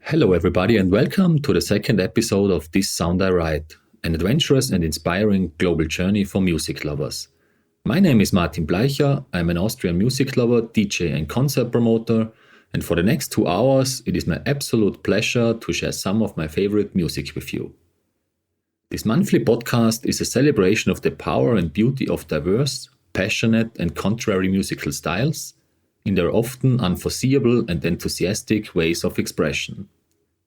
Hello, everybody, and welcome to the second episode of This Sound I Write, an adventurous and inspiring global journey for music lovers. My name is Martin Bleicher. I'm an Austrian music lover, DJ, and concert promoter, and for the next 2 hours, it is my absolute pleasure to share some of my favorite music with you. This monthly podcast is a celebration of the power and beauty of diverse, passionate, and contrary musical styles in their often unforeseeable and enthusiastic ways of expression.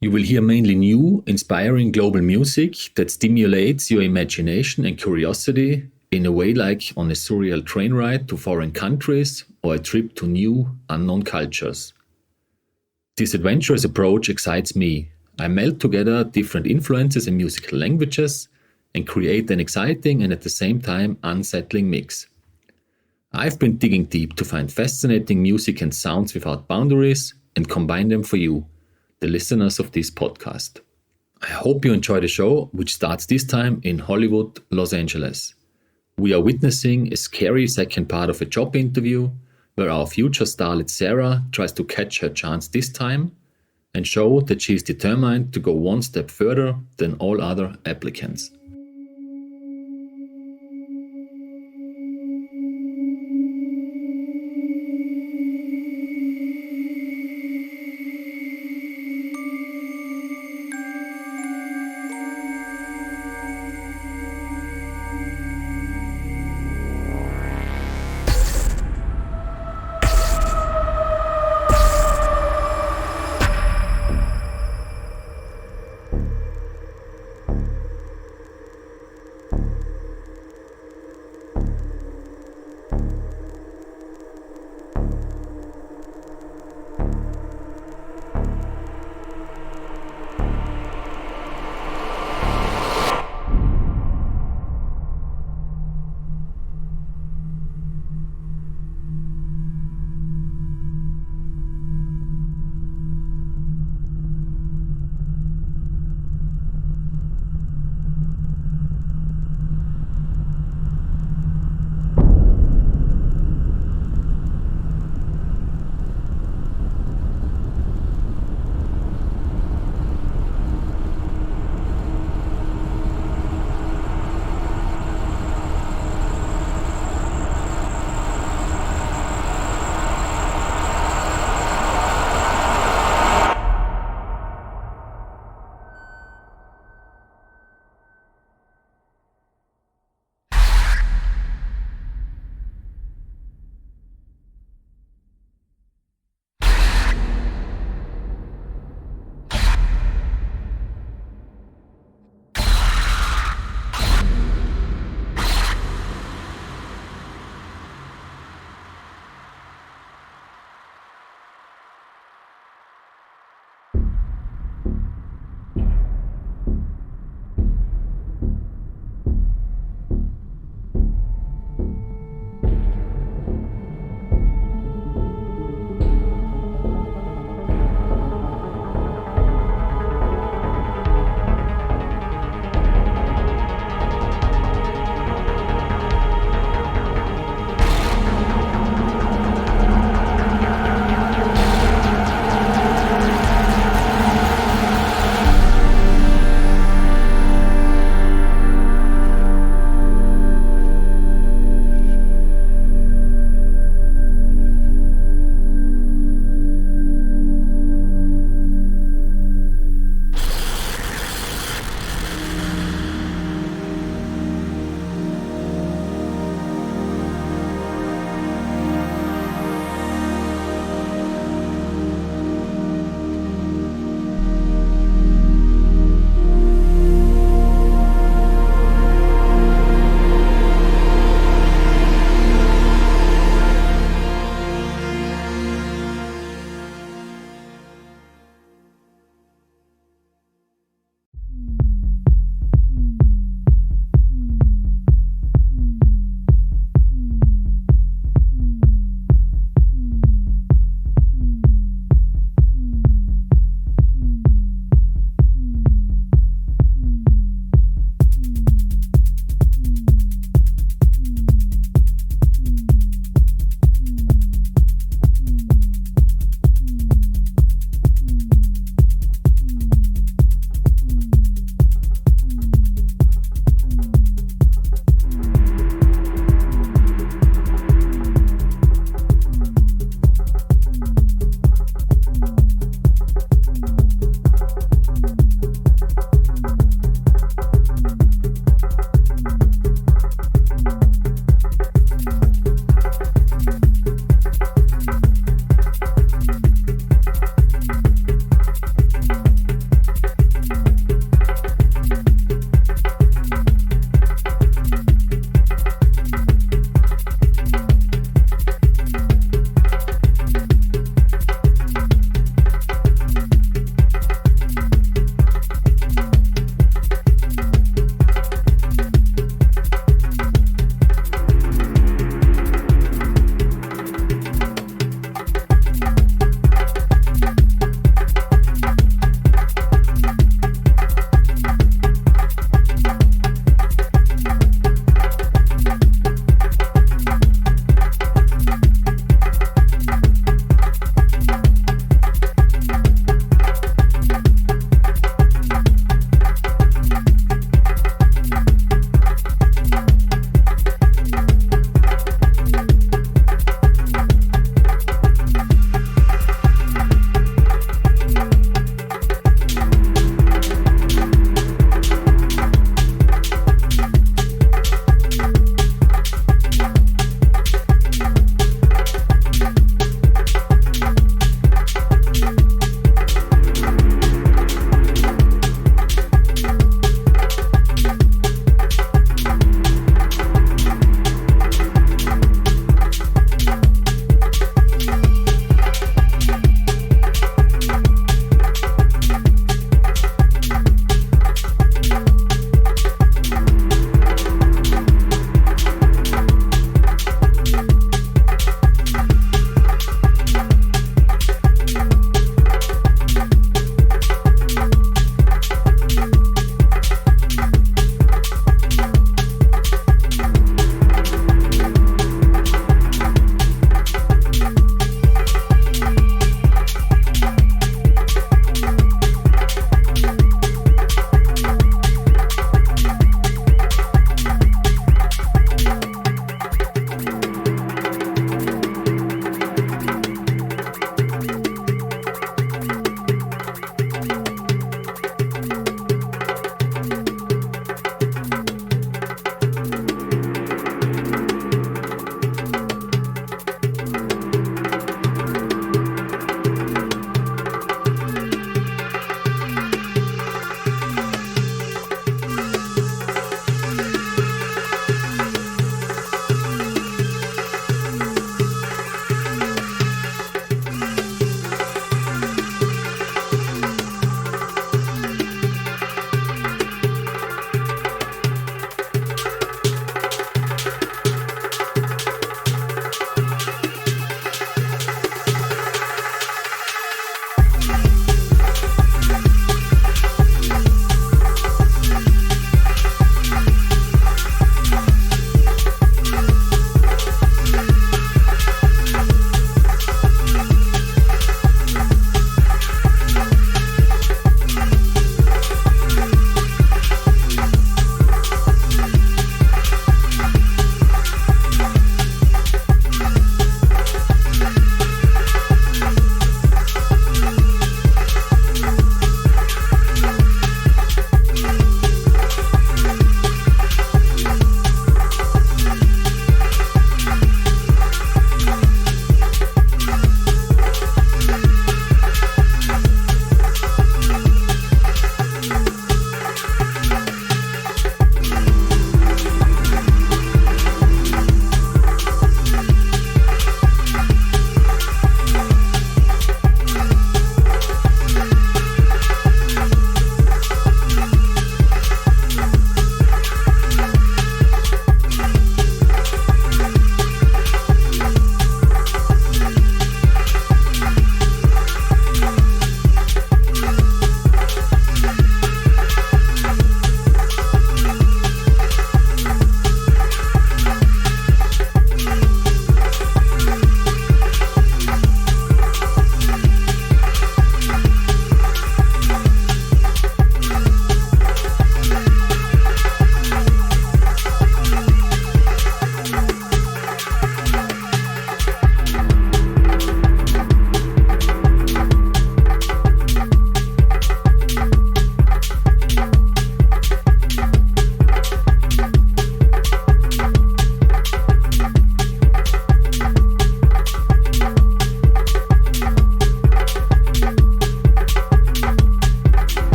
You will hear mainly new, inspiring global music that stimulates your imagination and curiosity in a way like on a surreal train ride to foreign countries or a trip to new, unknown cultures. This adventurous approach excites me. I meld together different influences and musical languages and create an exciting and at the same time unsettling mix. I've been digging deep to find fascinating music and sounds without boundaries and combine them for you, the listeners of this podcast. I hope you enjoy the show, which starts this time in Hollywood, Los Angeles. We are witnessing a scary second part of a job interview where our future starlet Sarah tries to catch her chance this time and show that she is determined to go one step further than all other applicants.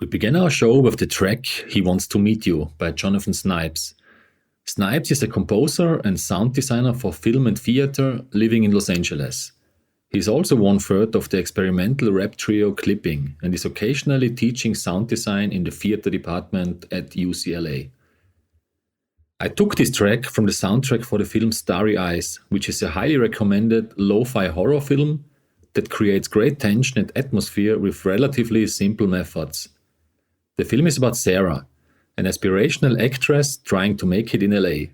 We began our show with the track He Wants to Meet You by Jonathan Snipes. Snipes is a composer and sound designer for film and theater living in Los Angeles. He is also one-third of the experimental rap trio Clipping and is occasionally teaching sound design in the theater department at UCLA. I took this track from the soundtrack for the film Starry Eyes, which is a highly recommended lo-fi horror film that creates great tension and atmosphere with relatively simple methods. The film is about Sarah, an aspirational actress trying to make it in LA.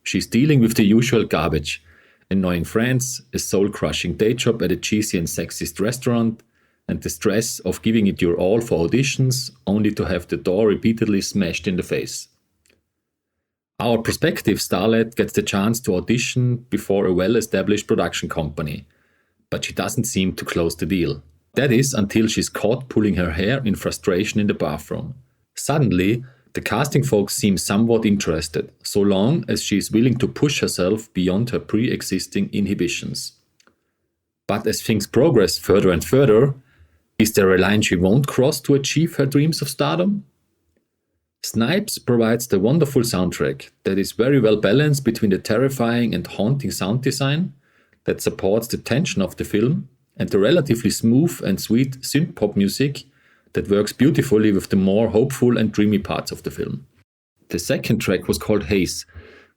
She's dealing with the usual garbage, annoying friends, a soul-crushing day job at a cheesy and sexist restaurant, and the stress of giving it your all for auditions only to have the door repeatedly smashed in the face. Our prospective starlet gets the chance to audition before a well-established production company, but she doesn't seem to close the deal. That is until she's caught pulling her hair in frustration in the bathroom. Suddenly, the casting folks seem somewhat interested, so long as she is willing to push herself beyond her pre-existing inhibitions. But as things progress further and further, is there a line she won't cross to achieve her dreams of stardom? Snipes provides the wonderful soundtrack that is very well balanced between the terrifying and haunting sound design that supports the tension of the film and the relatively smooth and sweet synth-pop music that works beautifully with the more hopeful and dreamy parts of the film. The second track was called Haze,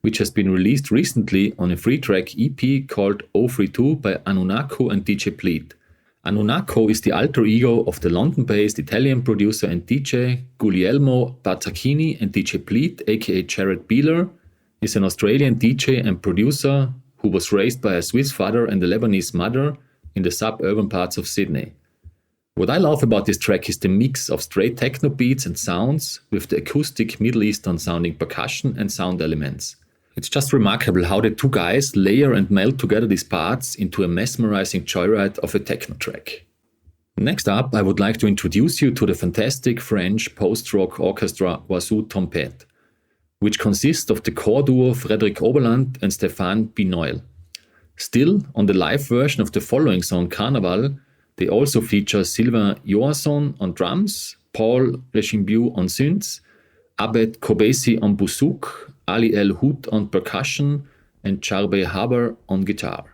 which has been released recently on a 3-track EP called 032 by Anunaku and DJ Plead. Anunaku is the alter ego of the London-based Italian producer and DJ Guglielmo Bazzacchini, and DJ Plead, aka Jared Beeler, is an Australian DJ and producer who was raised by a Swiss father and a Lebanese mother in the suburban parts of Sydney. What I love about this track is the mix of straight techno beats and sounds with the acoustic Middle Eastern sounding percussion and sound elements. It's just remarkable how the two guys layer and meld together these parts into a mesmerizing joyride of a techno track. Next up, I would like to introduce you to the fantastic French post-rock orchestra Oiseaux Tempete, which consists of the core duo Frédéric Oberland and Stéphane Binoil. Still, on the live version of the following song Carnaval, they also feature Sylvain Johansson on drums, Paul Rechimbieu on synths, Abed Kobesi on bouzouki, Ali El Hout on percussion, and Charbe Haber on guitar.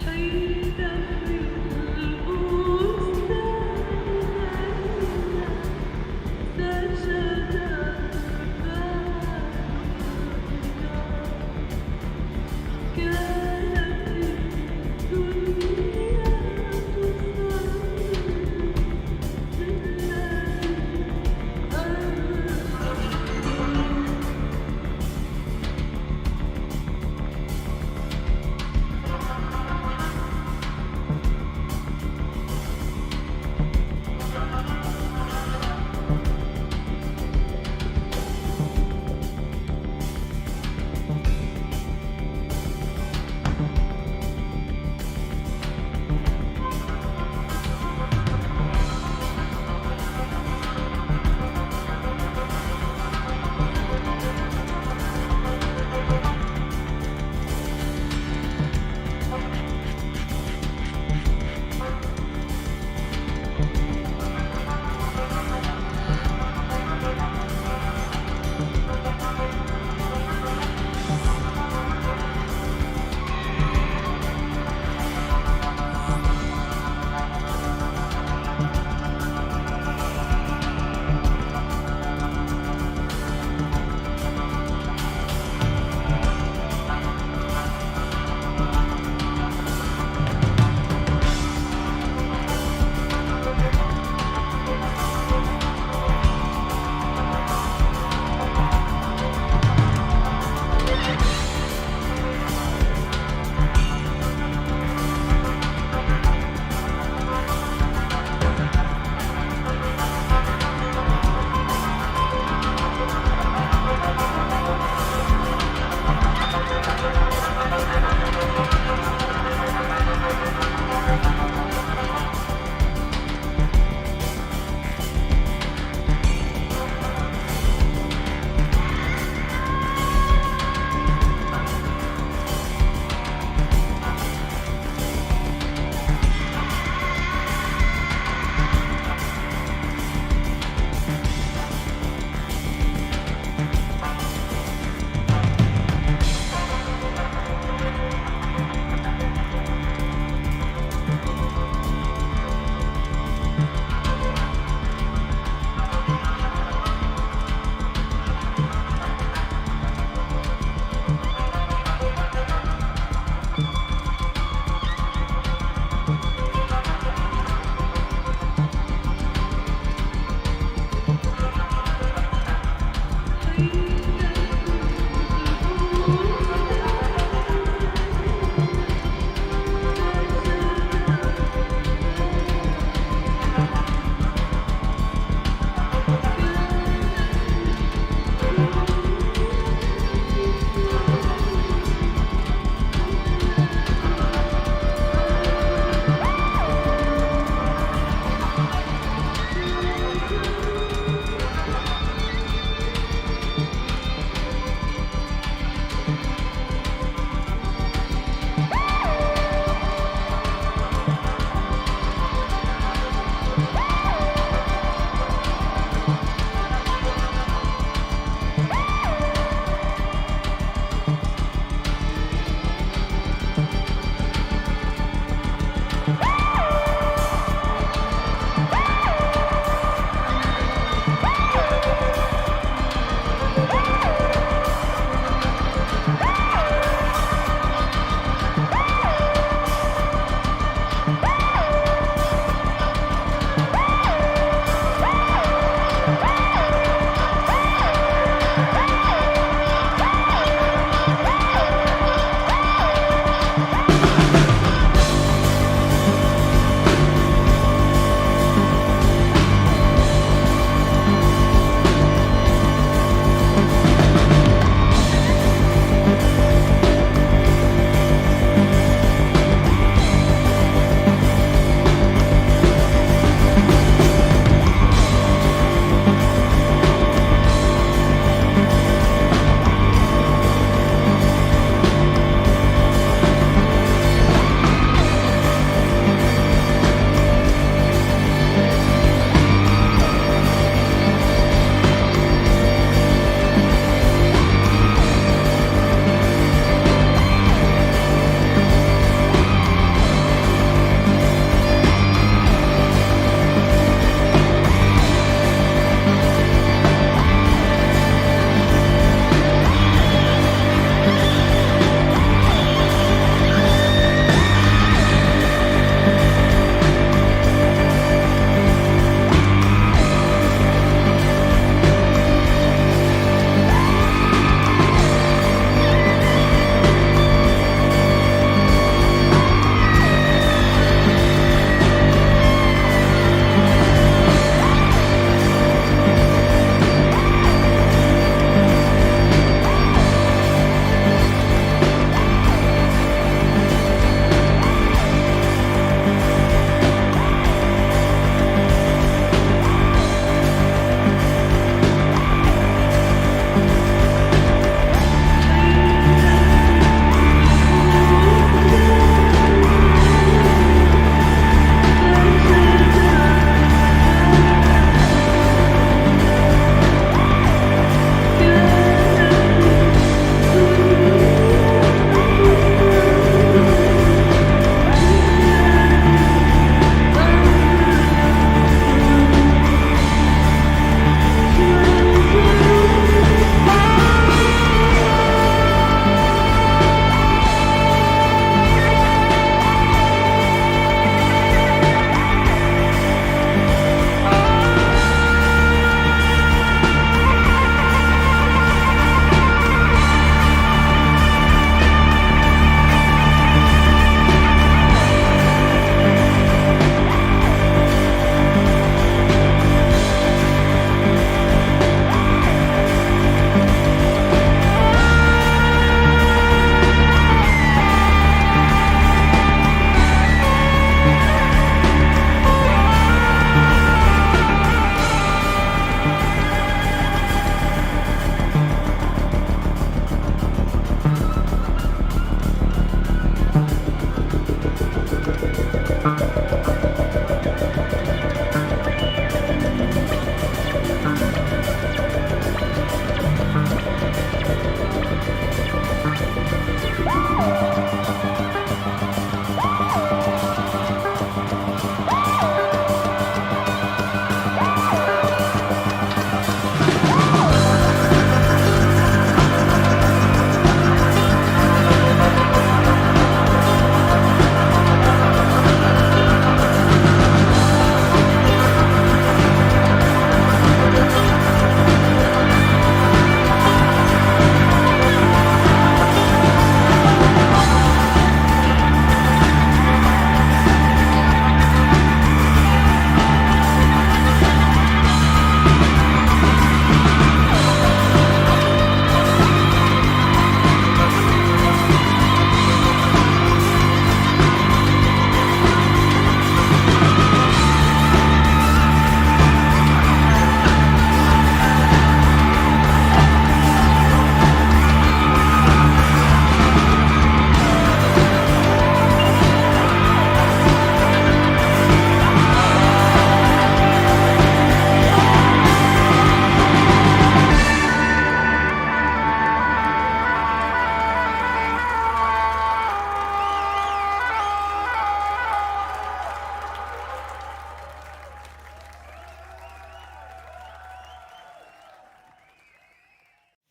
Freedom.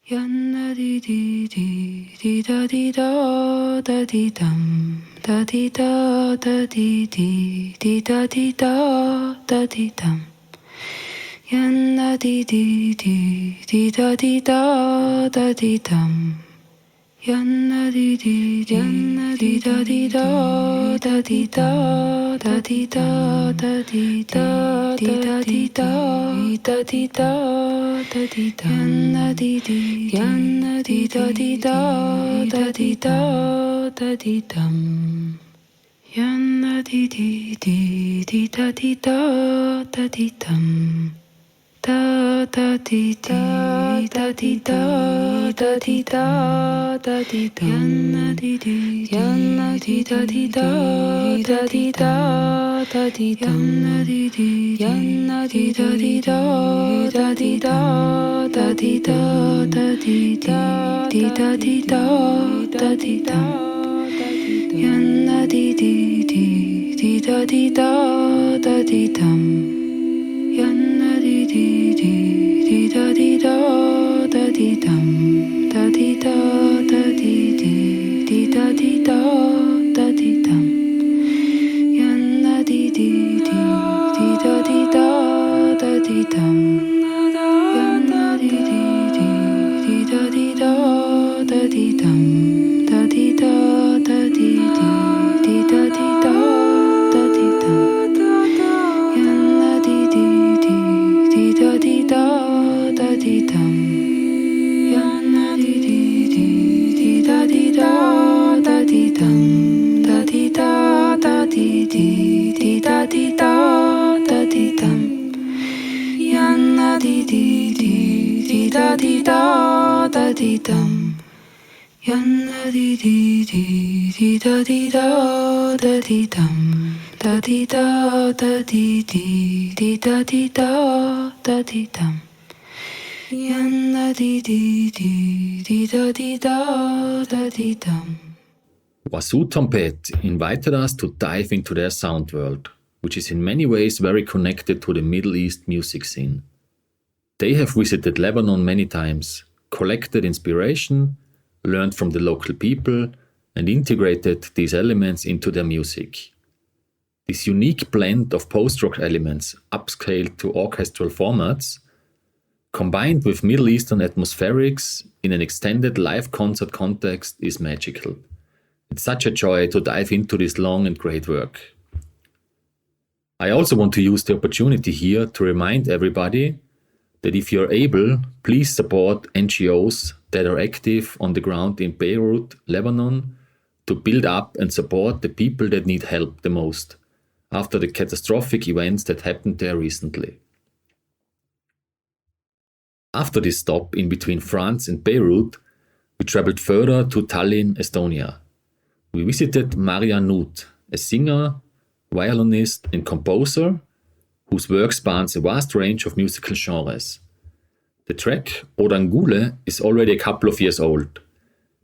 Yanna di di di da di da di dum da di da di da di da di dum. Yanna di di da di da di dum. Yanna di da di da di da di da di da di da di Yanna di da di da di dum. Yanna di da di dum. Da di da di Yanna di da di Yanna di da di Yanna di da di dum. Yanna di da di dum da di dum. Yanna di da di dum. Yanna di da di dum da di Oiseaux Tempete invited us to dive into their sound world, which is in many ways very connected to the Middle East music scene. They have visited Lebanon many times, collected inspiration, learned from the local people, and integrated these elements into their music. This unique blend of post-rock elements, upscaled to orchestral formats, combined with Middle Eastern atmospherics in an extended live concert context, is magical. It's such a joy to dive into this long and great work. I also want to use the opportunity here to remind everybody that if you're able, please support NGOs that are active on the ground in Beirut, Lebanon, to build up and support the people that need help the most after the catastrophic events that happened there recently. After this stop in between France and Beirut, we traveled further to Tallinn, Estonia. We visited Maarja Nuut, a singer, violinist and composer whose work spans a vast range of musical genres. The track Orangule is already a couple of years old,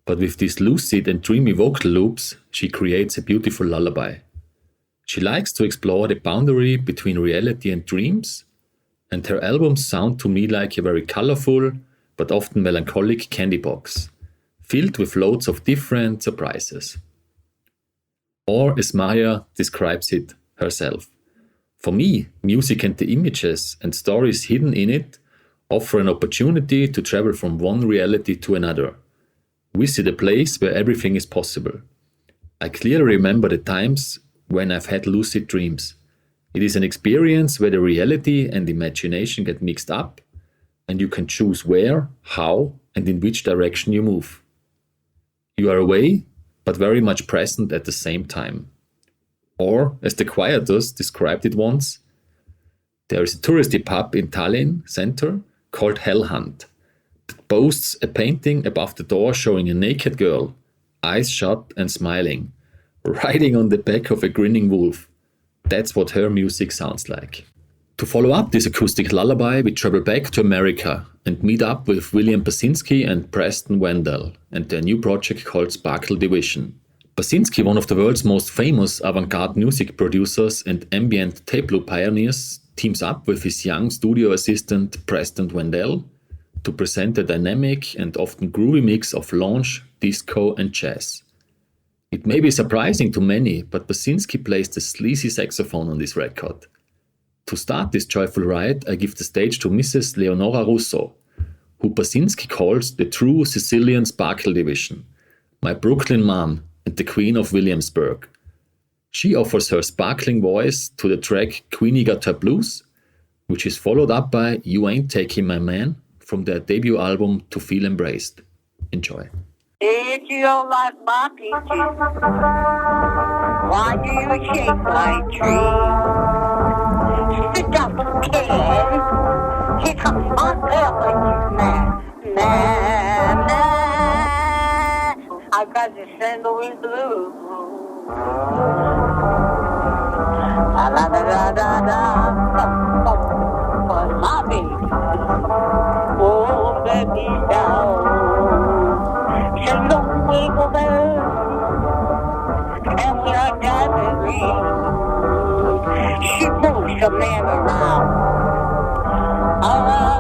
but with these lucid and dreamy vocal loops, she creates a beautiful lullaby. She likes to explore the boundary between reality and dreams, and her albums sound to me like a very colorful but often melancholic candy box, filled with loads of different surprises. Or, as Maarja describes it herself, for me, music and the images and stories hidden in it offer an opportunity to travel from one reality to another, visit a place where everything is possible. I clearly remember the times when I've had lucid dreams. It is an experience where the reality and imagination get mixed up, and you can choose where, how, and in which direction you move. You are away, but very much present at the same time. Or, as the Quietus described it once, there is a touristy pub in Tallinn center called Hell Hunt that boasts a painting above the door showing a naked girl, eyes shut and smiling, riding on the back of a grinning wolf. That's what her music sounds like. To follow up this acoustic lullaby, we travel back to America and meet up with William Basinski and Preston Wendell and their new project called Sparkle Division. Basinski, one of the world's most famous avant-garde music producers and ambient tape loop pioneers, teams up with his young studio assistant Preston Wendell to present a dynamic and often groovy mix of lounge, disco and jazz. It may be surprising to many, but Basinski plays the sleazy saxophone on this record. To start this joyful ride, I give the stage to Mrs. Leonora Russo, who Basinski calls the true Sicilian sparkle division, my Brooklyn mom and the Queen of Williamsburg. She offers her sparkling voice to the track Queenie Got Her Blues, which is followed up by You Ain't Taking My Man from their debut album To Feel Embraced. Enjoy. If you don't like my peaches, why do you shake my tree? Sit down, kid. Here comes my girl, man. I got the sandalwood blue. La la la la la. For my baby, oh baby down. She don't wake up and when I got married, she pushed a man around. I'm a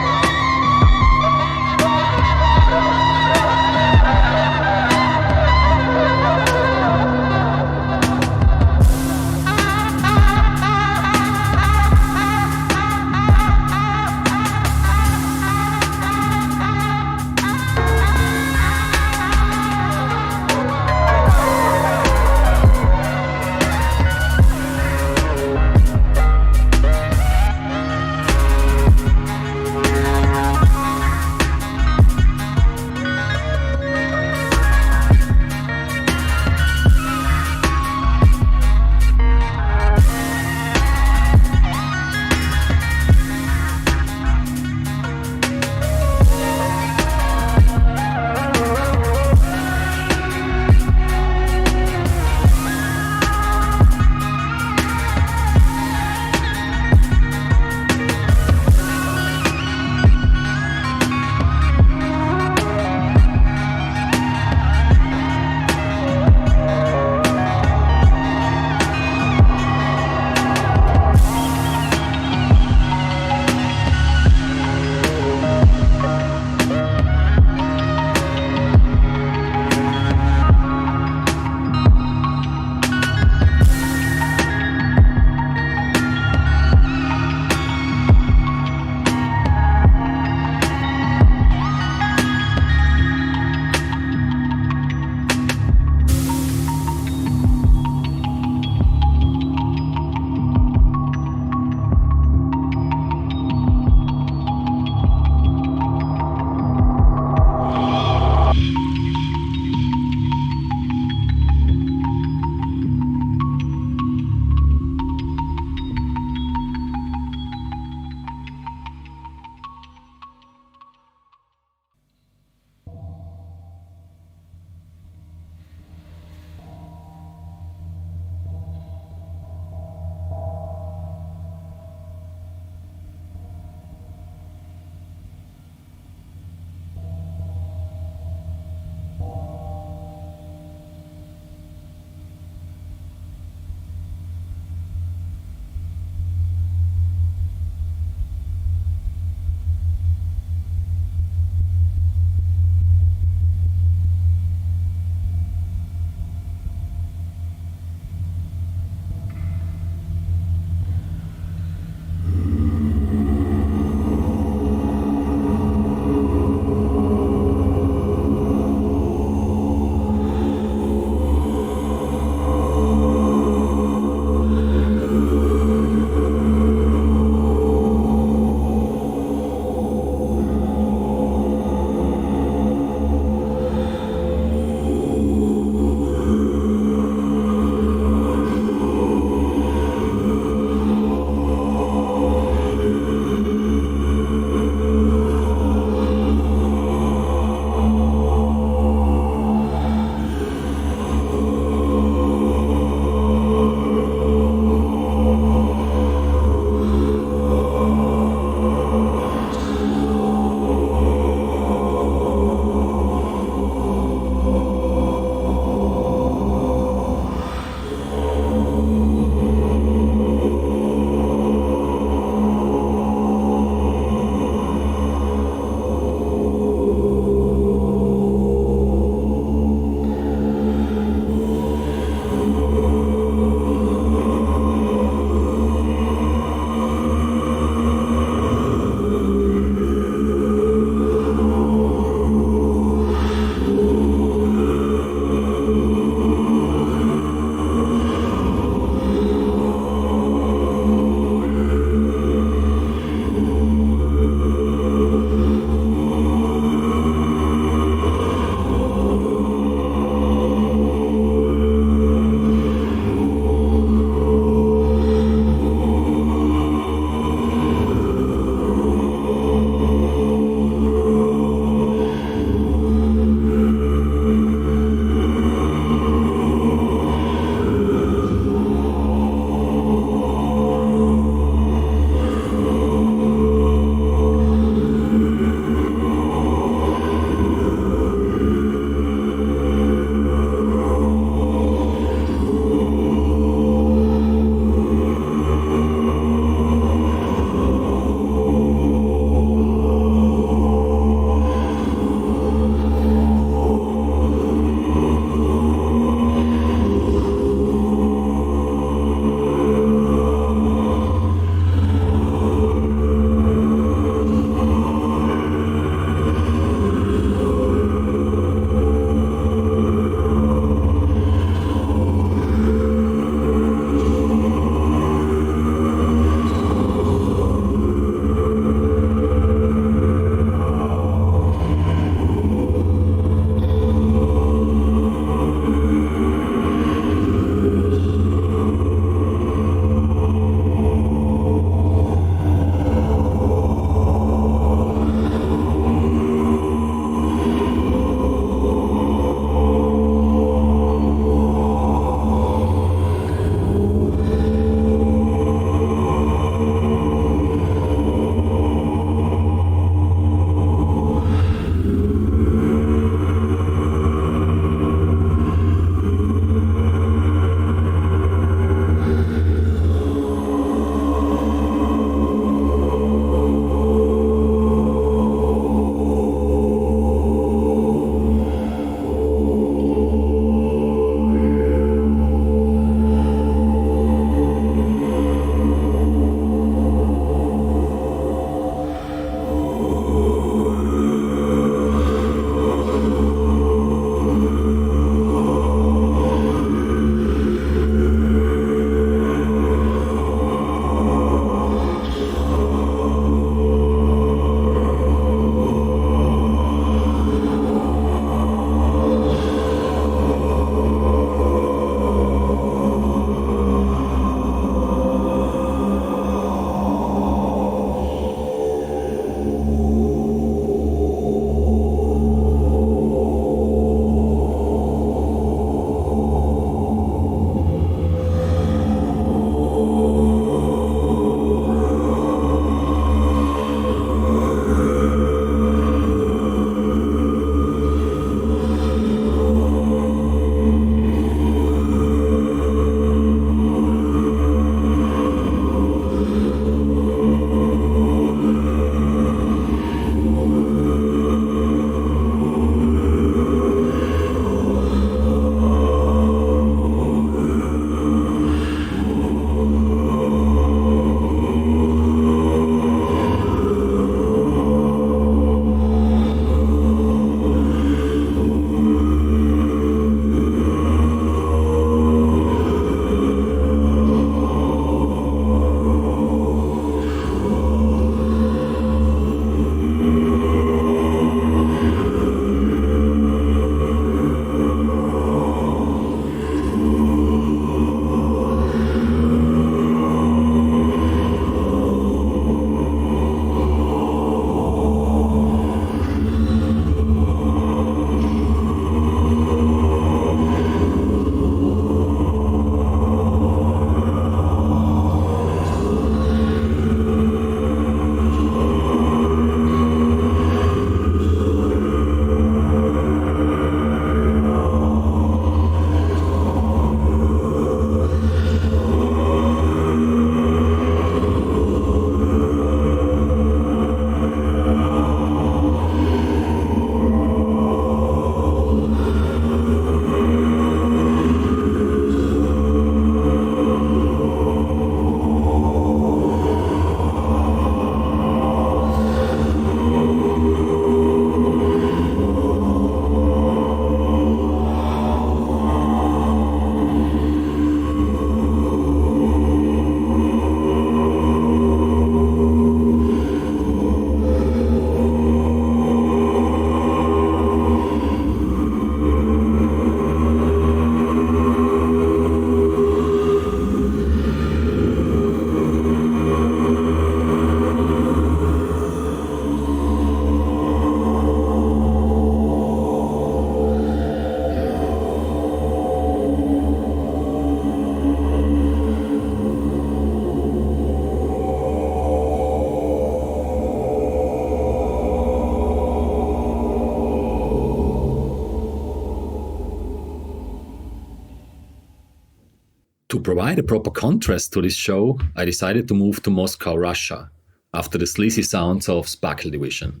To provide a proper contrast to this show, I decided to move to Moscow, Russia, after the sleazy sounds of Sparkle Division.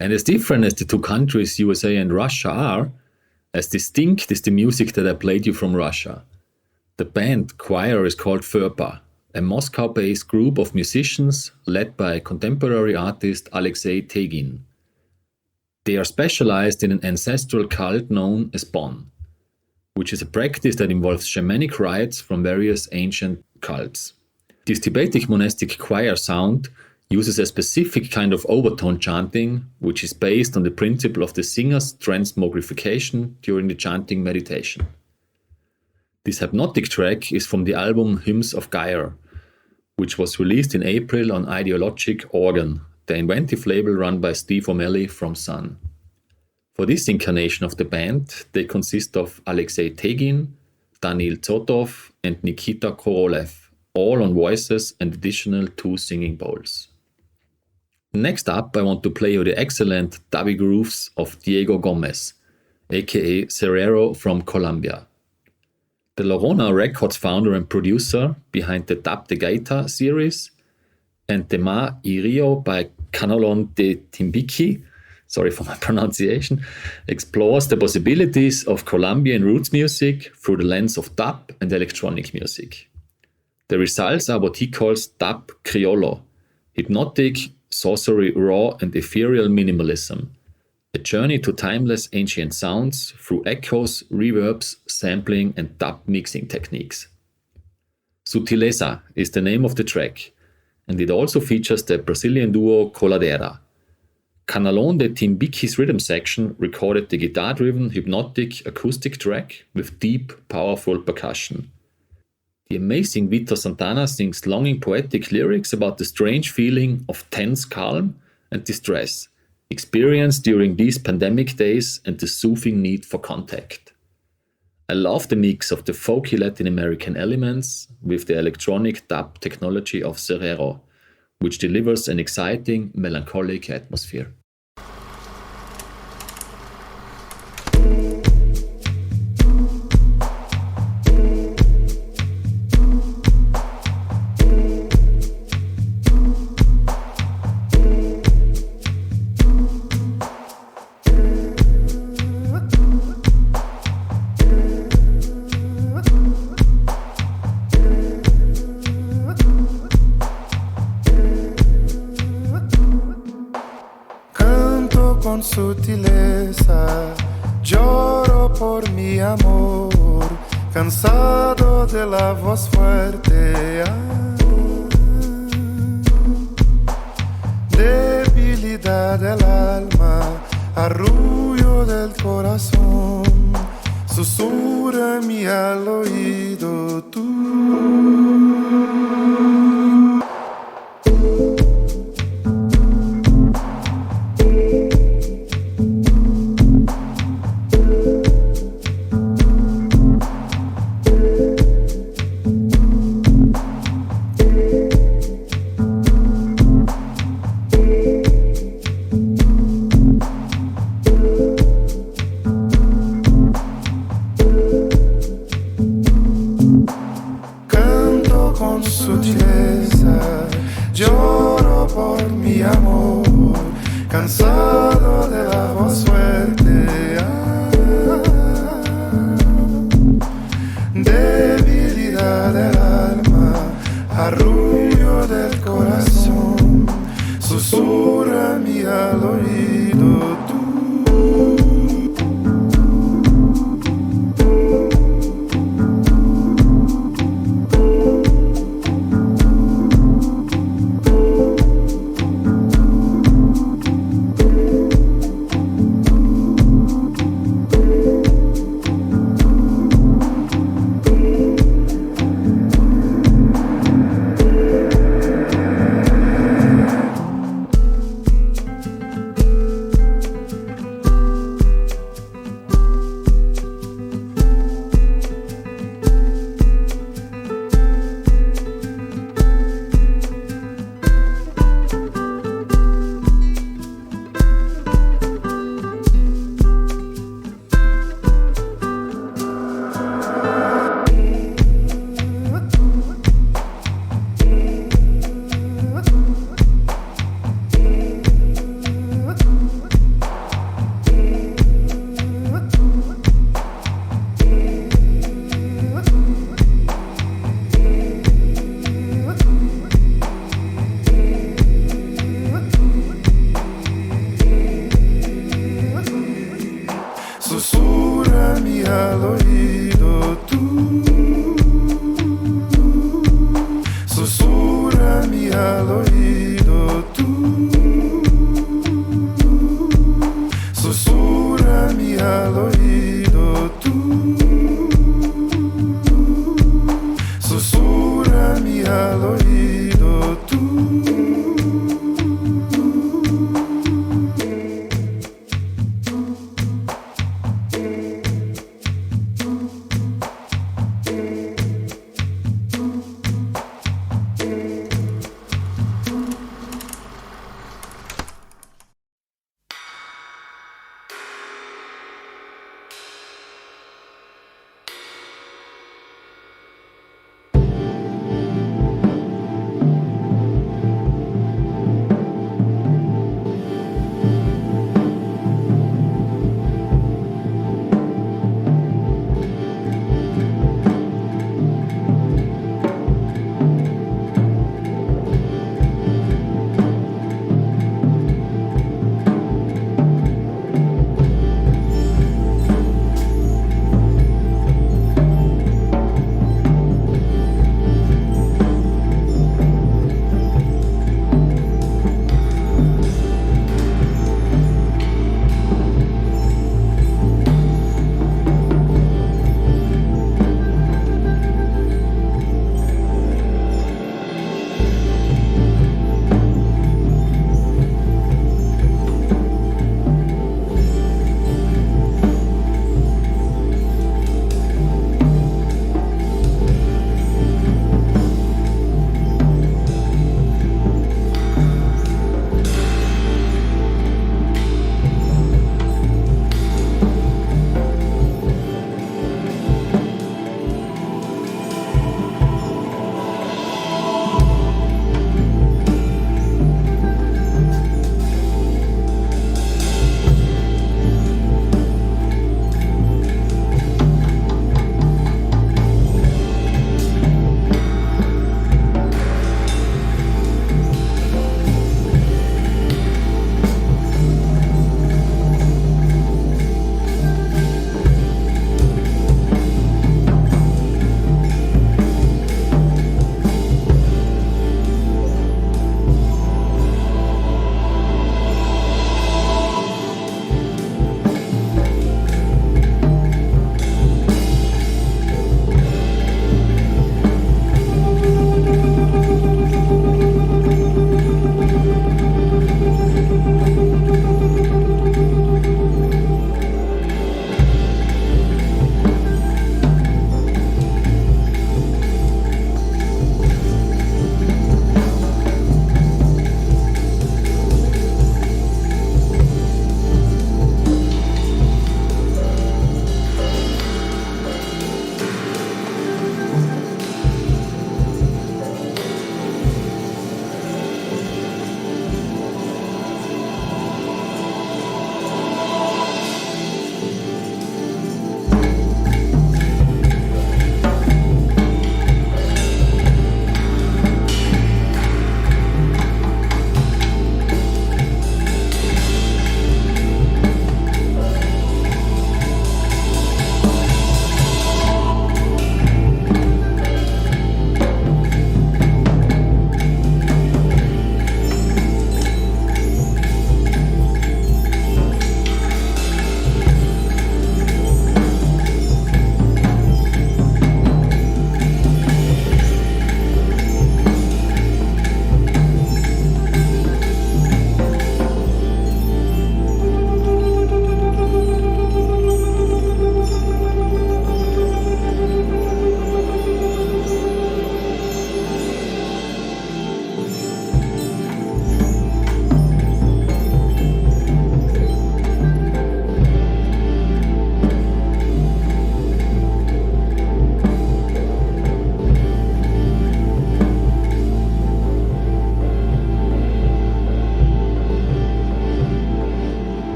And as different as the two countries, USA and Russia, are, as distinct is the music that I played you from Russia. The band choir is called Phurpa, a Moscow-based group of musicians led by contemporary artist Alexei Tegin. They are specialized in an ancestral cult known as Bon, which is a practice that involves shamanic rites from various ancient cults. This Tibetic monastic choir sound uses a specific kind of overtone chanting, which is based on the principle of the singer's transmogrification during the chanting meditation. This hypnotic track is from the album Hymns of Gyre, which was released in April on Ideologic Organ, the inventive label run by Steve O'Malley from Sun. For this incarnation of the band, they consist of Alexei Tegin, Danil Zotov and Nikita Korolev, all on voices and additional 2 singing bowls. Next up, I want to play you the excellent dubby grooves of Diego Gomez, aka Cerrero from Colombia. The Lorona Records founder and producer behind the Dub de Gaita series and the Ma y Rio by Canelón de Timbiqui, sorry for my pronunciation, explores the possibilities of Colombian roots music through the lens of dub and electronic music. The results are what he calls dub criollo, hypnotic, sorcery, raw and ethereal minimalism, a journey to timeless ancient sounds through echoes, reverbs, sampling and dub mixing techniques. Sutileza is the name of the track, and it also features the Brazilian duo Coladera. Canelón de Timbiqui's rhythm section recorded the guitar-driven hypnotic acoustic track with deep, powerful percussion. The amazing Vito Santana sings longing poetic lyrics about the strange feeling of tense calm and distress experienced during these pandemic days and the soothing need for contact. I love the mix of the folky Latin American elements with the electronic dub technology of Cerrero, which delivers an exciting, melancholic atmosphere. Con sutileza lloro por mi amor, cansado de la voz fuerte. Debilidad del alma, arrullo del corazón, susurra-me al oído tú. Lloro por mi amor, cansado de la voz fuerte. Debilidad del alma, arrullo del corazón, susurra-me al oído tú.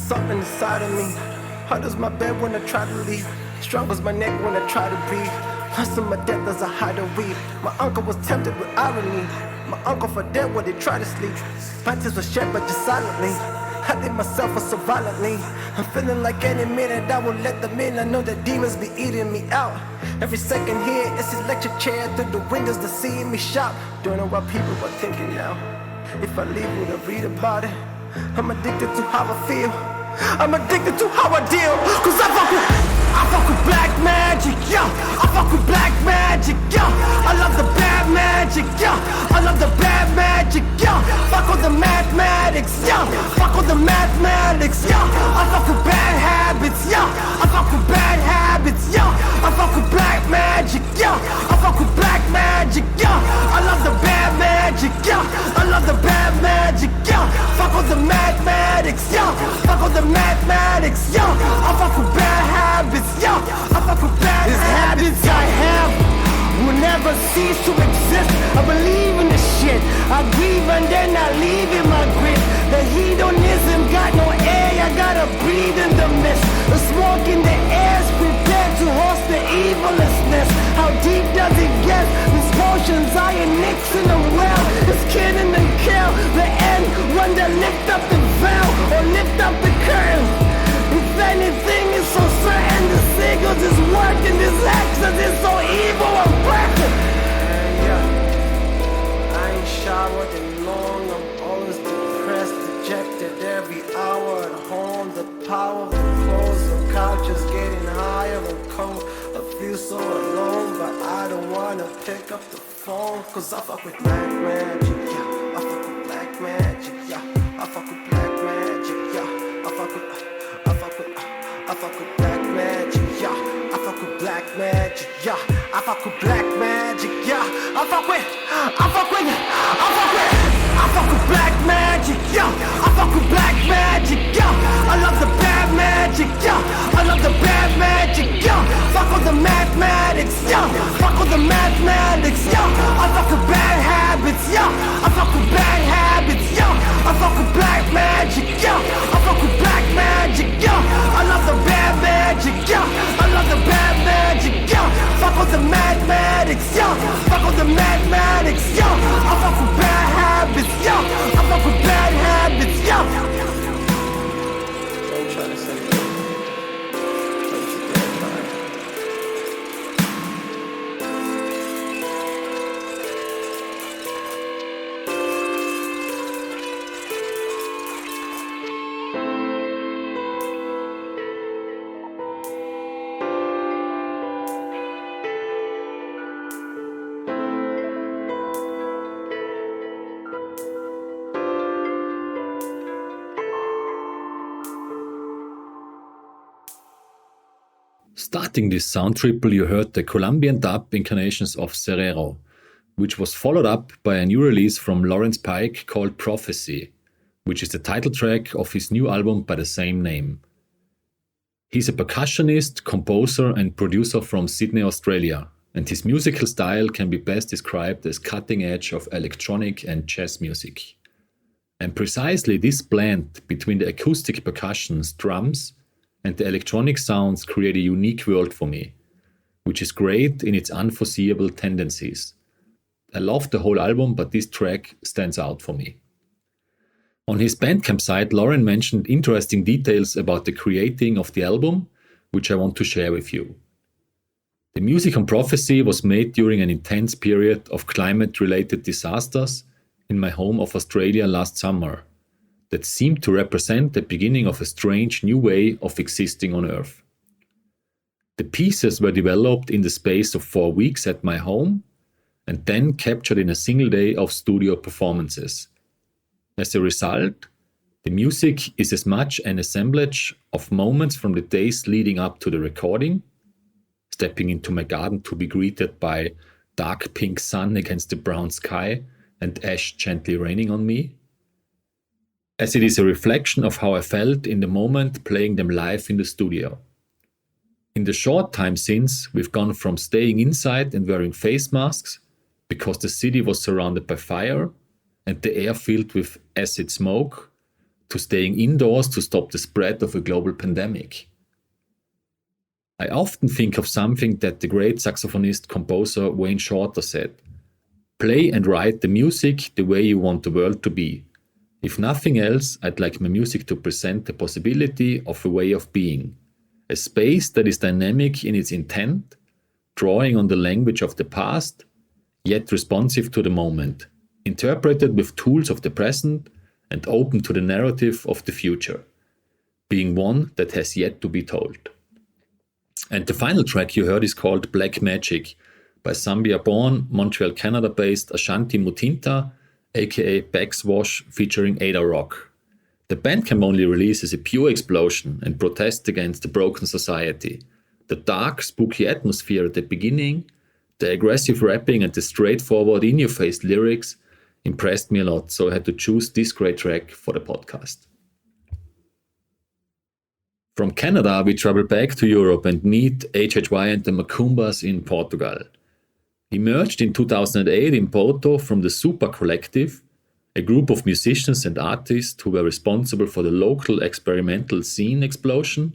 something inside of me. Hard as my bed when I try to leave. Strong as my neck when I try to breathe. Plus in my death as I hide a weed. My uncle was tempted with irony. My uncle for dead when they try to sleep. My tears were shed but just silently. I did myself so violently. I'm feeling like any minute I will let them in. I know that demons be eating me out. Every second here, it's electric chair through the windows to see me shop. Don't know what people are thinking now. If I leave, would I read about it? I'm addicted to how I feel. I'm addicted to how I deal. Cause I fuck with black magic, yeah. I fuck with black magic, yeah. I love the bad magic, yeah. I love the bad magic, yeah. Fuck with the mathematics, yeah. Fuck with the mathematics, yeah. I fuck with bad habits, yeah. I fuck with bad habits, yeah. I fuck with black magic, yeah. I fuck with black magic, yeah. I love the bad magic, yeah. I love the bad magic, yeah. Fuck with the mathematics, yeah. Fuck with the mathematics, yeah. I fuck with bad habits, yeah. I fuck with bad habits I have will never cease to exist. I believe in this shit. I grieve and then I leave in my grip. The hedonism got no air. I gotta breathe in the mist. The smoke in the air is prepared to host the evilness. How deep does it get? These potions iron nicks in the well. It's killing and kill. The end when they lift up the veil or lift up the curtain. If anything is so certain, the seagulls is working. This accent is so evil and perfect. Yeah, I ain't showered in long. I'm always depressed, dejected every hour at home. The power of the clothes on couches getting higher and cold. I feel so alone, but I don't wanna pick up the phone. Cause I fuck with black magic, yeah. I fuck with black magic, yeah. I fuck with black magic, yeah. I fuck with black magic, yeah. I fuck with black magic, yeah. I fuck with black magic, yeah. I fuck with black magic, yeah. I fuck with black magic, yeah. I love the bad magic, yeah. I love the bad magic, yeah. Fuck with the mathematics, yeah. Fuck with the mathematics, yeah. I fuck with bad habits, yeah. I fuck with bad habits, yeah. I fuck with black magic, yeah. I fuck with black magic, yeah. I love the bad magic, yeah. I love the bad magic, yeah. Fuck with the mathematics, yeah. Fuck with the mathematics, yeah. I fuck with bad habits, yeah. I fuck with bad habits, yeah. I'm trying to say Starting this sound triple, you heard the Colombian dub incarnations of Cerrero, which was followed up by a new release from Laurence Pike called Prophecy, which is the title track of his new album by the same name. He's a percussionist, composer and producer from Sydney, Australia, and his musical style can be best described as cutting edge of electronic and jazz music. And precisely this blend between the acoustic percussions, drums, and the electronic sounds create a unique world for me, which is great in its unforeseeable tendencies. I love the whole album, but this track stands out for me. On his Bandcamp site, Laurence mentioned interesting details about the creating of the album, which I want to share with you. The music on Prophecy was made during an intense period of climate-related disasters in my home of Australia last summer that seemed to represent the beginning of a strange new way of existing on Earth. The pieces were developed in the space of 4 weeks at my home and then captured in a single day of studio performances. As a result, the music is as much an assemblage of moments from the days leading up to the recording, stepping into my garden to be greeted by dark pink sun against the brown sky and ash gently raining on me, as it is a reflection of how I felt in the moment playing them live in the studio. In the short time since, we've gone from staying inside and wearing face masks because the city was surrounded by fire and the air filled with acid smoke, to staying indoors to stop the spread of a global pandemic. I often think of something that the great saxophonist composer Wayne Shorter said: play and write the music the way you want the world to be. If nothing else, I'd like my music to present the possibility of a way of being, a space that is dynamic in its intent, drawing on the language of the past, yet responsive to the moment, interpreted with tools of the present and open to the narrative of the future, being one that has yet to be told. And the final track you heard is called Black Magic by Zambia-born, Montreal, Canada-based Ashanti Mutinta, aka Backxwash, featuring Ada Rock. The Bandcamp only release is a pure explosion and protest against the broken society. The dark, spooky atmosphere at the beginning, the aggressive rapping and the straightforward, in-your-face lyrics impressed me a lot, so I had to choose this great track for the podcast. From Canada, we travel back to Europe and meet HHY and the Macumbas in Portugal. Emerged in 2008 in Porto from the Super Collective, a group of musicians and artists who were responsible for the local experimental scene explosion,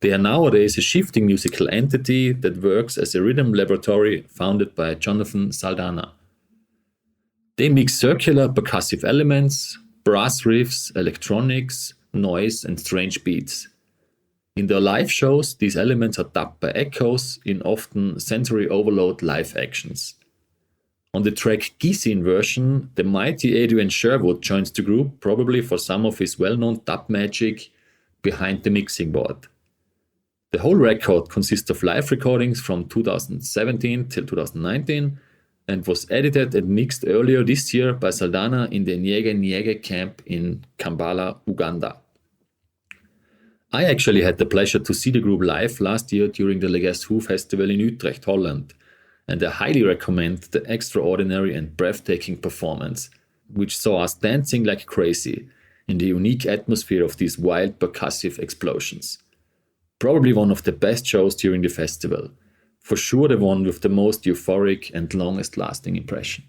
they are nowadays a shifting musical entity that works as a rhythm laboratory founded by Jonathan Saldana. They mix circular percussive elements, brass riffs, electronics, noise, and strange beats. In their live shows, these elements are dubbed by echoes in often sensory overload live actions. On the track Gisin version, the mighty Adrian Sherwood joins the group, probably for some of his well-known dub magic behind the mixing board. The whole record consists of live recordings from 2017 till 2019 and was edited and mixed earlier this year by Saldana in the Nyege Nyege camp in Kampala, Uganda. I actually had the pleasure to see the group live last year during the Legas Who Festival in Utrecht, Holland, and I highly recommend the extraordinary and breathtaking performance, which saw us dancing like crazy in the unique atmosphere of these wild percussive explosions. Probably one of the best shows during the festival, for sure the one with the most euphoric and longest lasting impression.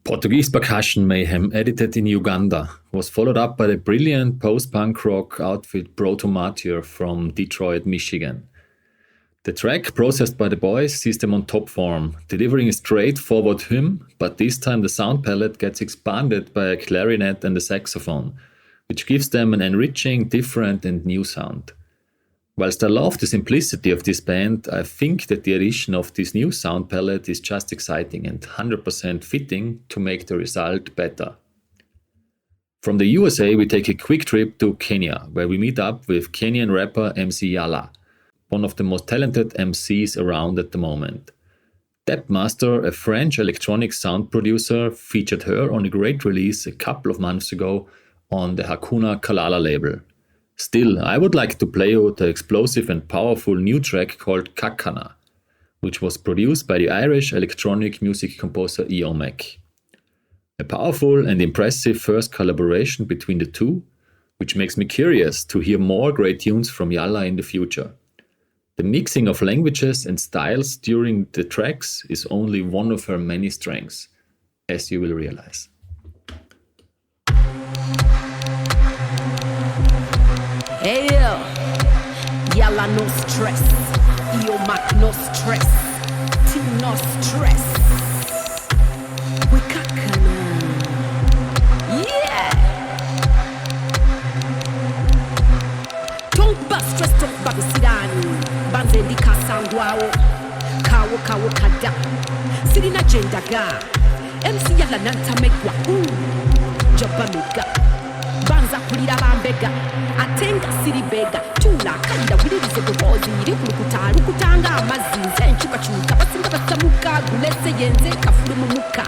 Portuguese percussion mayhem edited in Uganda was followed up by the brilliant post-punk rock outfit Protomartyr from Detroit, Michigan. The track processed by the boys sees them on top form, delivering a straightforward hymn, but this time the sound palette gets expanded by a clarinet and a saxophone, which gives them an enriching, different and new sound. Whilst I love the simplicity of this band, I think that the addition of this new sound palette is just exciting and 100% fitting to make the result better. From the USA we take a quick trip to Kenya, where we meet up with Kenyan rapper MC Yallah, one of the most talented MCs around at the moment. Depmaster, a French electronic sound producer, featured her on a great release a couple of months ago on the Hakuna Kalala label. Still, I would like to play you the explosive and powerful new track called Kakana, which was produced by the Irish electronic music composer Eomac. A powerful and impressive first collaboration between the two, which makes me curious to hear more great tunes from Yallah in the future. The mixing of languages and styles during the tracks is only one of her many strengths, as you will realize. Hey yo, Yallah no stress, Eomac no stress, team no stress. We kakana, yeah. Don't bust stressed up babisidani, banze di kasangwao, kawo kada, sirina jenda ga, MC Yallah nanta mekwa, joba mega. Banza kulira bambega atenga siribega tula kanda wilirize kubozi irikulukuta lukutanga amazinze enchuka chuka basinga basamuka gulese yenze kafulu mumuka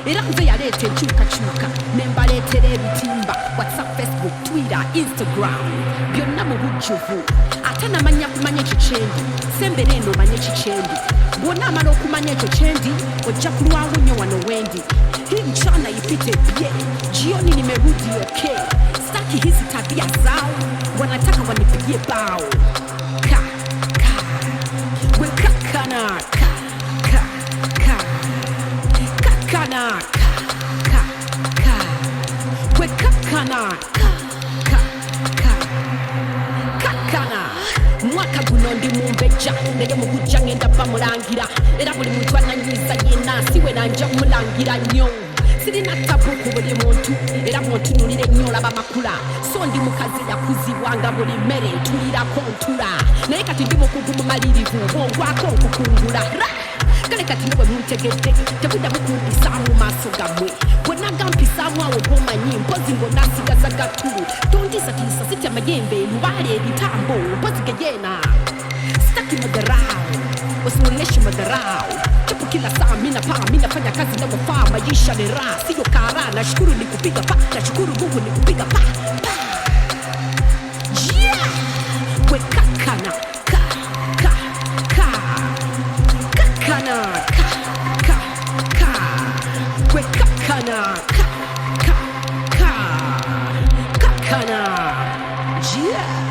iranze yalete enchuka chuka nembaletere bitimba WhatsApp, Facebook, Twitter, Instagram byonna mu bujjuvu atana manya kumanya chichendi sembe neno manya chichendi bwona amala okumanya ekyo kyendi ojja kulwawo nnyo wano wendi hii mchana ipite bie jioni nimerudi okay. Staki hizi tabia zao, wanataka wanipigie bao. We kakana, kakana, we kakana, kakana. Mwaka guno ndi mumbeja, nege mukuja ngenda bamulangira. Era buli muntu ananyiza yena, siwe nanja mulangira nyo. Sirina tabuku buli muntu era montunulire nnyo laba makula so ndi mukazi yakuzibwanga buli mmere tulirako ntula naye kati ndi mukugu mumalirivu bwongwako okukungula kale kati nobwe muntegedde tebudda mukumpisa mu maaso gammwe bwonna gampisaamu awo bwomanyi mpozi ng'onasigaza gatulu tontiisatiisa sitya mayembe lubaale ebitambo mpozi geyeena sitaki madharau usimuoneshe madharau Chapu kila saa mina fanya kazi na wafaa maisha ni raha siyo kara na shukuru ni kupiga pa na shukuru Mungu ni kupiga pa yeah we kakana kakana we kakana kakana yeah.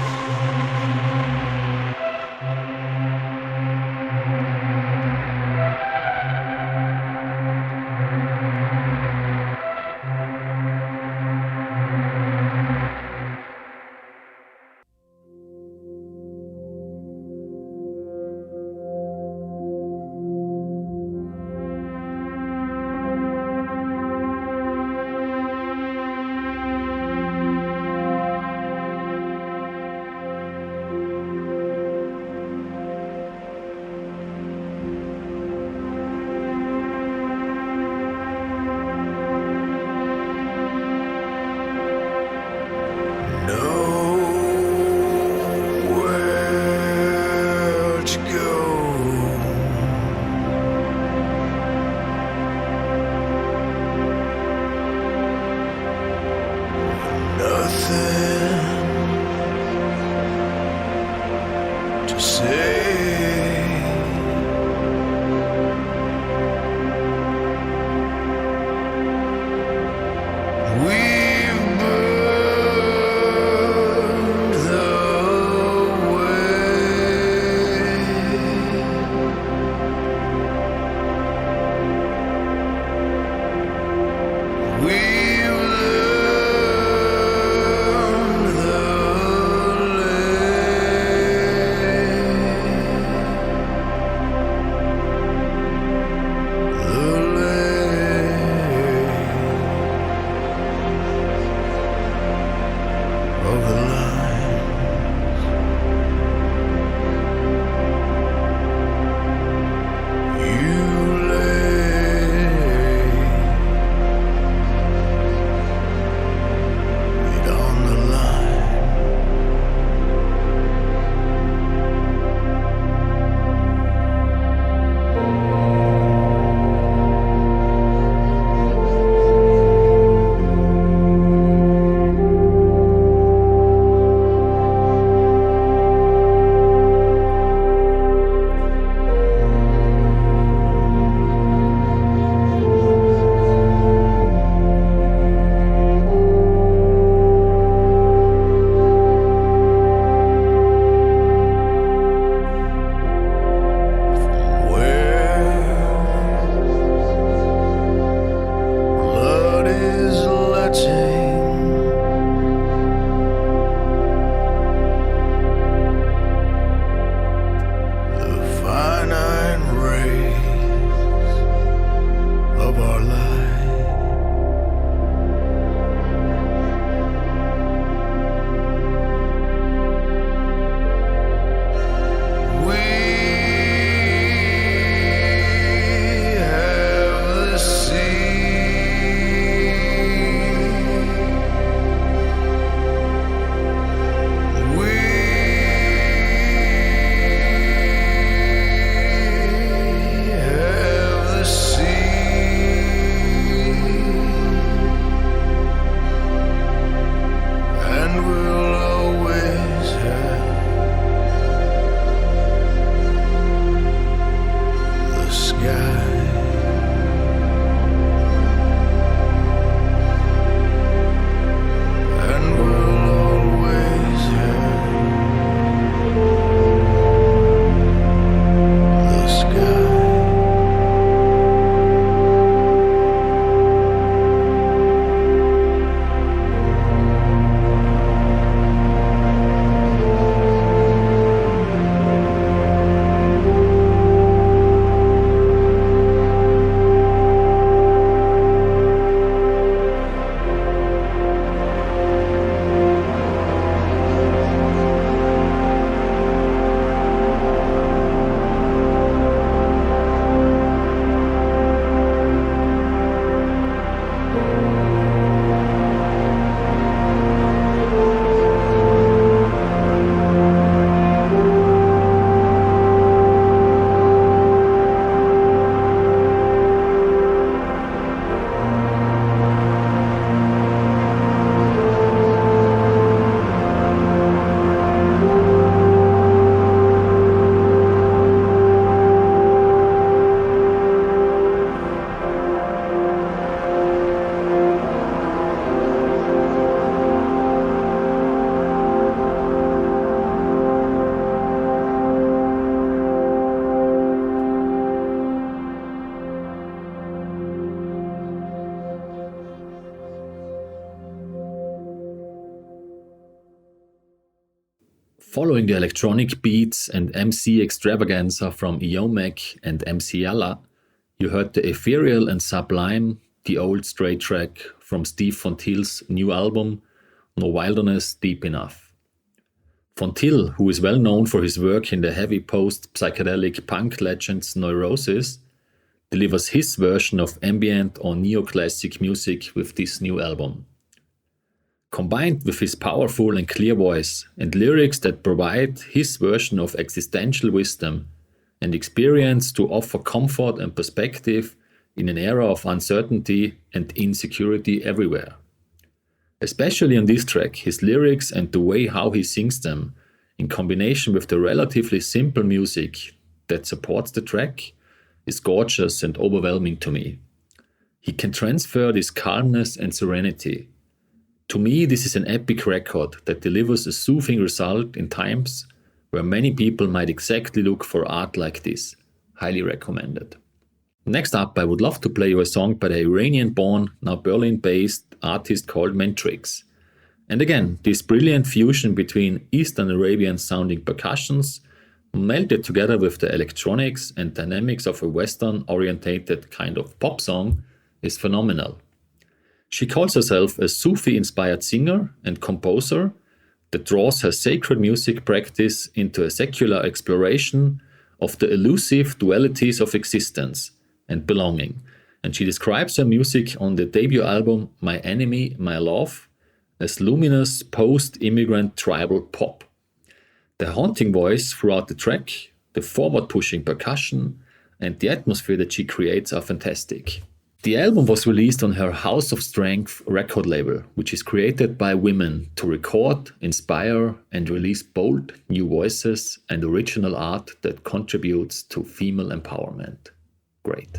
Following the electronic beats and MC extravaganza from Eomac and MC Yallah, you heard the ethereal and sublime The Old Stray track from Steve Fontille's new album, No Wilderness Deep Enough. Fontille, who is well known for his work in the heavy post-psychedelic punk legends Neurosis, delivers his version of ambient or neoclassic music with this new album. Combined with his powerful and clear voice and lyrics that provide his version of existential wisdom and experience to offer comfort and perspective in an era of uncertainty and insecurity everywhere. Especially on this track, his lyrics and the way how he sings them, in combination with the relatively simple music that supports the track, is gorgeous and overwhelming to me. He can transfer this calmness and serenity. To me, this is an epic record that delivers a soothing result in times where many people might exactly look for art like this. Highly recommended. Next up, I would love to play you a song by the Iranian-born, now Berlin-based artist called Mentrix. And again, this brilliant fusion between Eastern Arabian-sounding percussions melded together with the electronics and dynamics of a Western-orientated kind of pop song is phenomenal. She calls herself a Sufi-inspired singer and composer that draws her sacred music practice into a secular exploration of the elusive dualities of existence and belonging. And she describes her music on the debut album My Enemy, My Love as luminous post-immigrant tribal pop. The haunting voice throughout the track, the forward-pushing percussion, and the atmosphere that she creates are fantastic. The album was released on her House of Strength record label, which is created by women to record, inspire, and release bold new voices and original art that contributes to female empowerment. Great.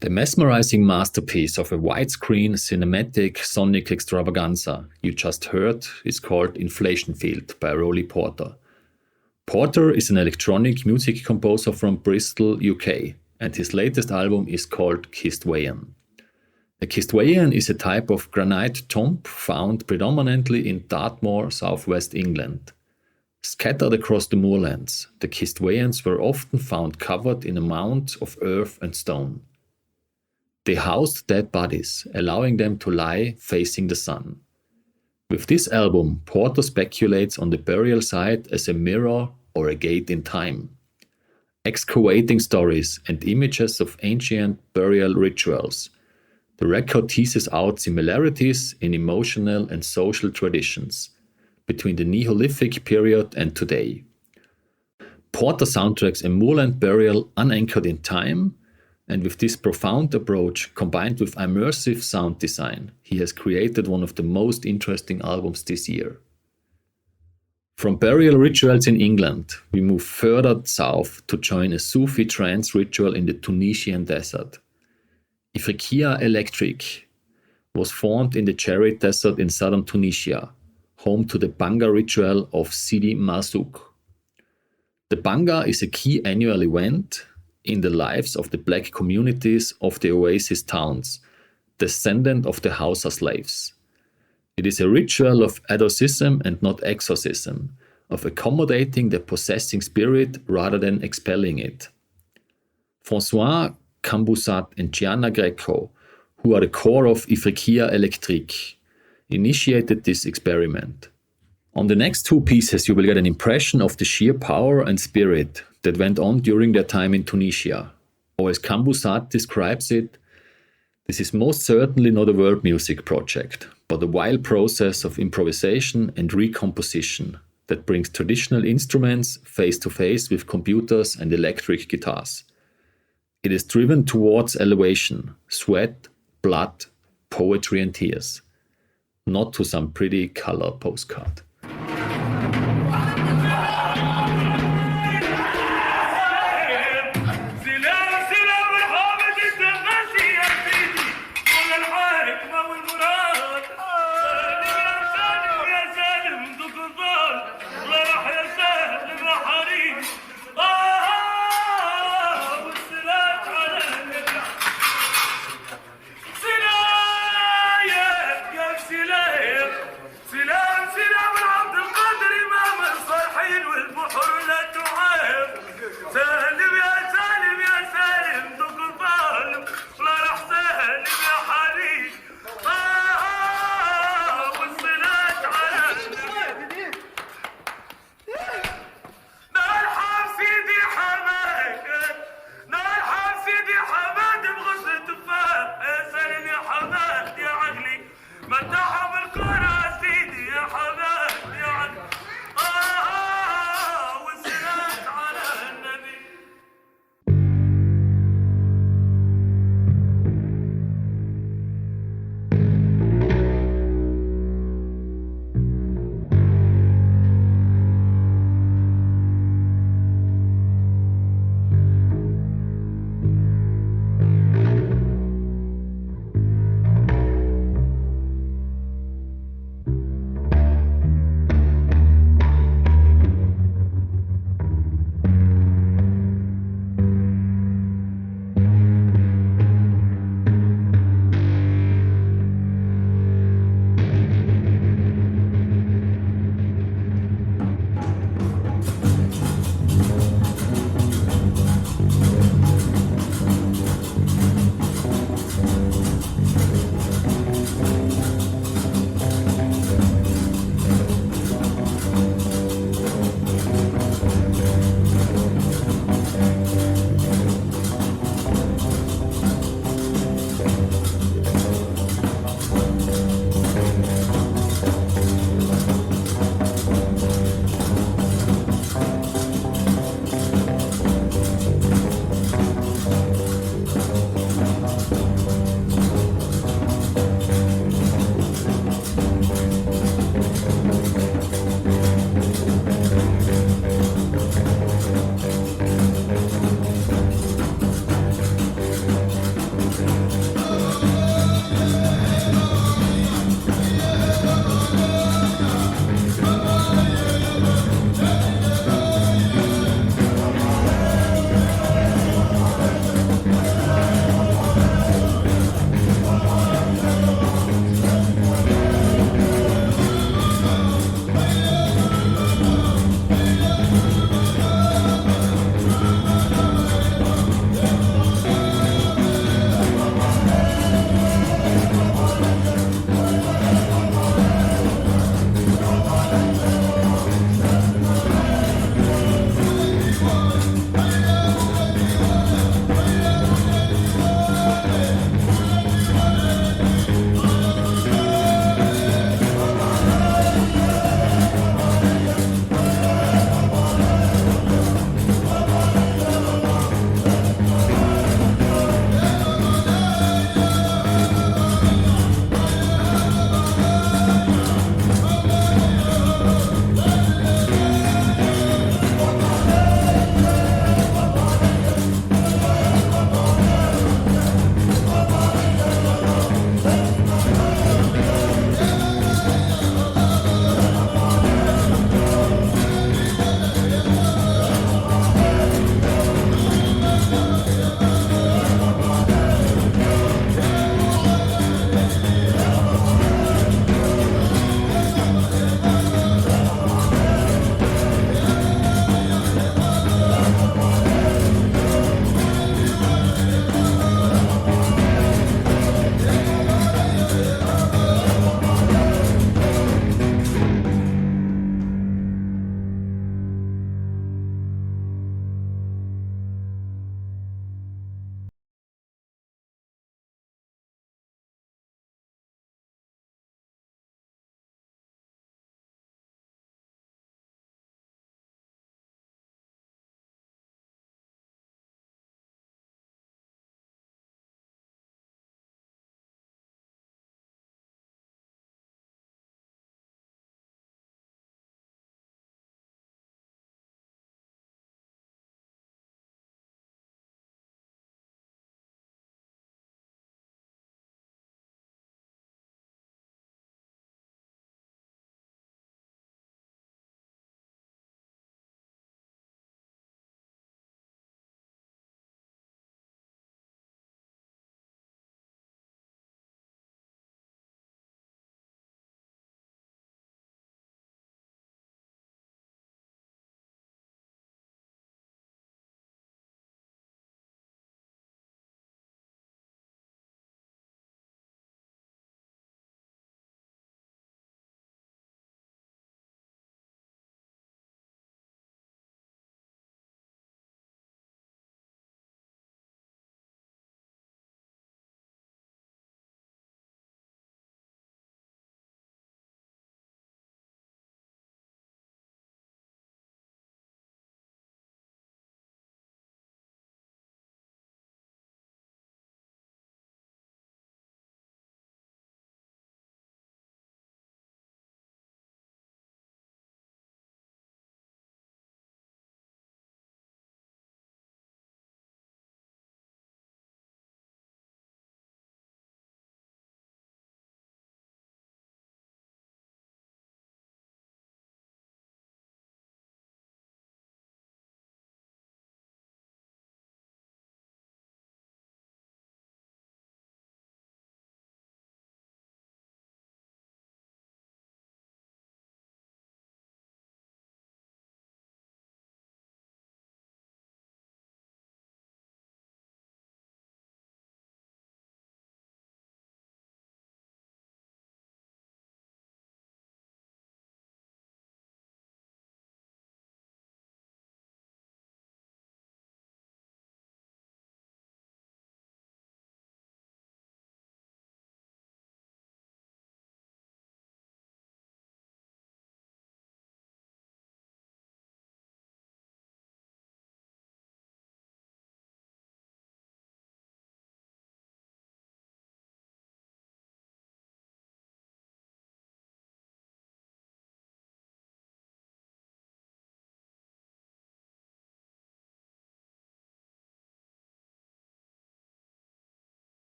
The mesmerizing masterpiece of a widescreen cinematic sonic extravaganza you just heard is called Inflation Field by Roly Porter. Porter is an electronic music composer from Bristol, UK, and his latest album is called Kistwayan. A Kistwayan is a type of granite tomb found predominantly in Dartmoor, southwest England. Scattered across the moorlands, the Kistwayans were often found covered in a mound of earth and stone. They housed dead bodies, allowing them to lie facing the sun. With this album, Porter speculates on the burial site as a mirror or a gate in time, excavating stories and images of ancient burial rituals. The record teases out similarities in emotional and social traditions between the Neolithic period and today. Porter soundtracks a moorland burial unanchored in time, and with this profound approach combined with immersive sound design, he has created one of the most interesting albums this year. From burial rituals in England, we move further south to join a Sufi trance ritual in the Tunisian desert. Ifriqiyya Electric was formed in the Jerid Desert in southern Tunisia, home to the Banga ritual of Sidi Marzouk. The Banga is a key annual event in the lives of the black communities of the oasis towns, descendant of the Hausa slaves. It is a ritual of adorcism and not exorcism, of accommodating the possessing spirit rather than expelling it. François Cambusat and Gianna Greco, who are the core of Ifriqiyya Electric, initiated this experiment. On the next two pieces, you will get an impression of the sheer power and spirit that went on during their time in Tunisia. Or as Cambusat describes it, this is most certainly not a world music project, but a wild process of improvisation and recomposition that brings traditional instruments face to face with computers and electric guitars. It is driven towards elevation, sweat, blood, poetry and tears, not to some pretty color postcard. سلام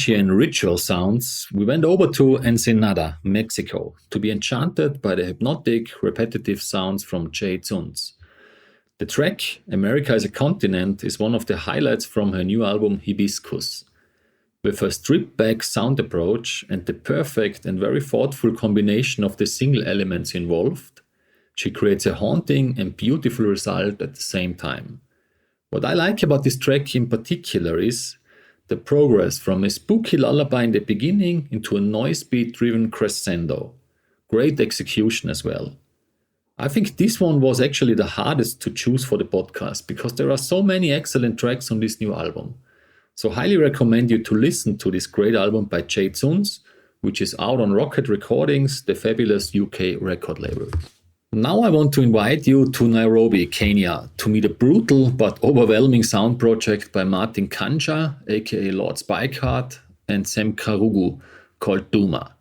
Polynesian ritual sounds, we went over to Ensenada, Mexico, to be enchanted by the hypnotic, repetitive sounds from Jay Zunz. The track, America as a Continent, is one of the highlights from her new album Hibiscus. With her stripped-back sound approach and the perfect and very thoughtful combination of the single elements involved, she creates a haunting and beautiful result at the same time. What I like about this track in particular is the progress from a spooky lullaby in the beginning into a noise beat-driven crescendo. Great execution as well. I think this one was actually the hardest to choose for the podcast because there are so many excellent tracks on this new album. So highly recommend you to listen to this great album by Jay Zunz, which is out on Rocket Recordings, the fabulous UK record label. Now I want to invite you to Nairobi, Kenya, to meet a brutal but overwhelming sound project by Martin Kanja, aka Lord Spikeheart, and Sam Karugu, called Duma.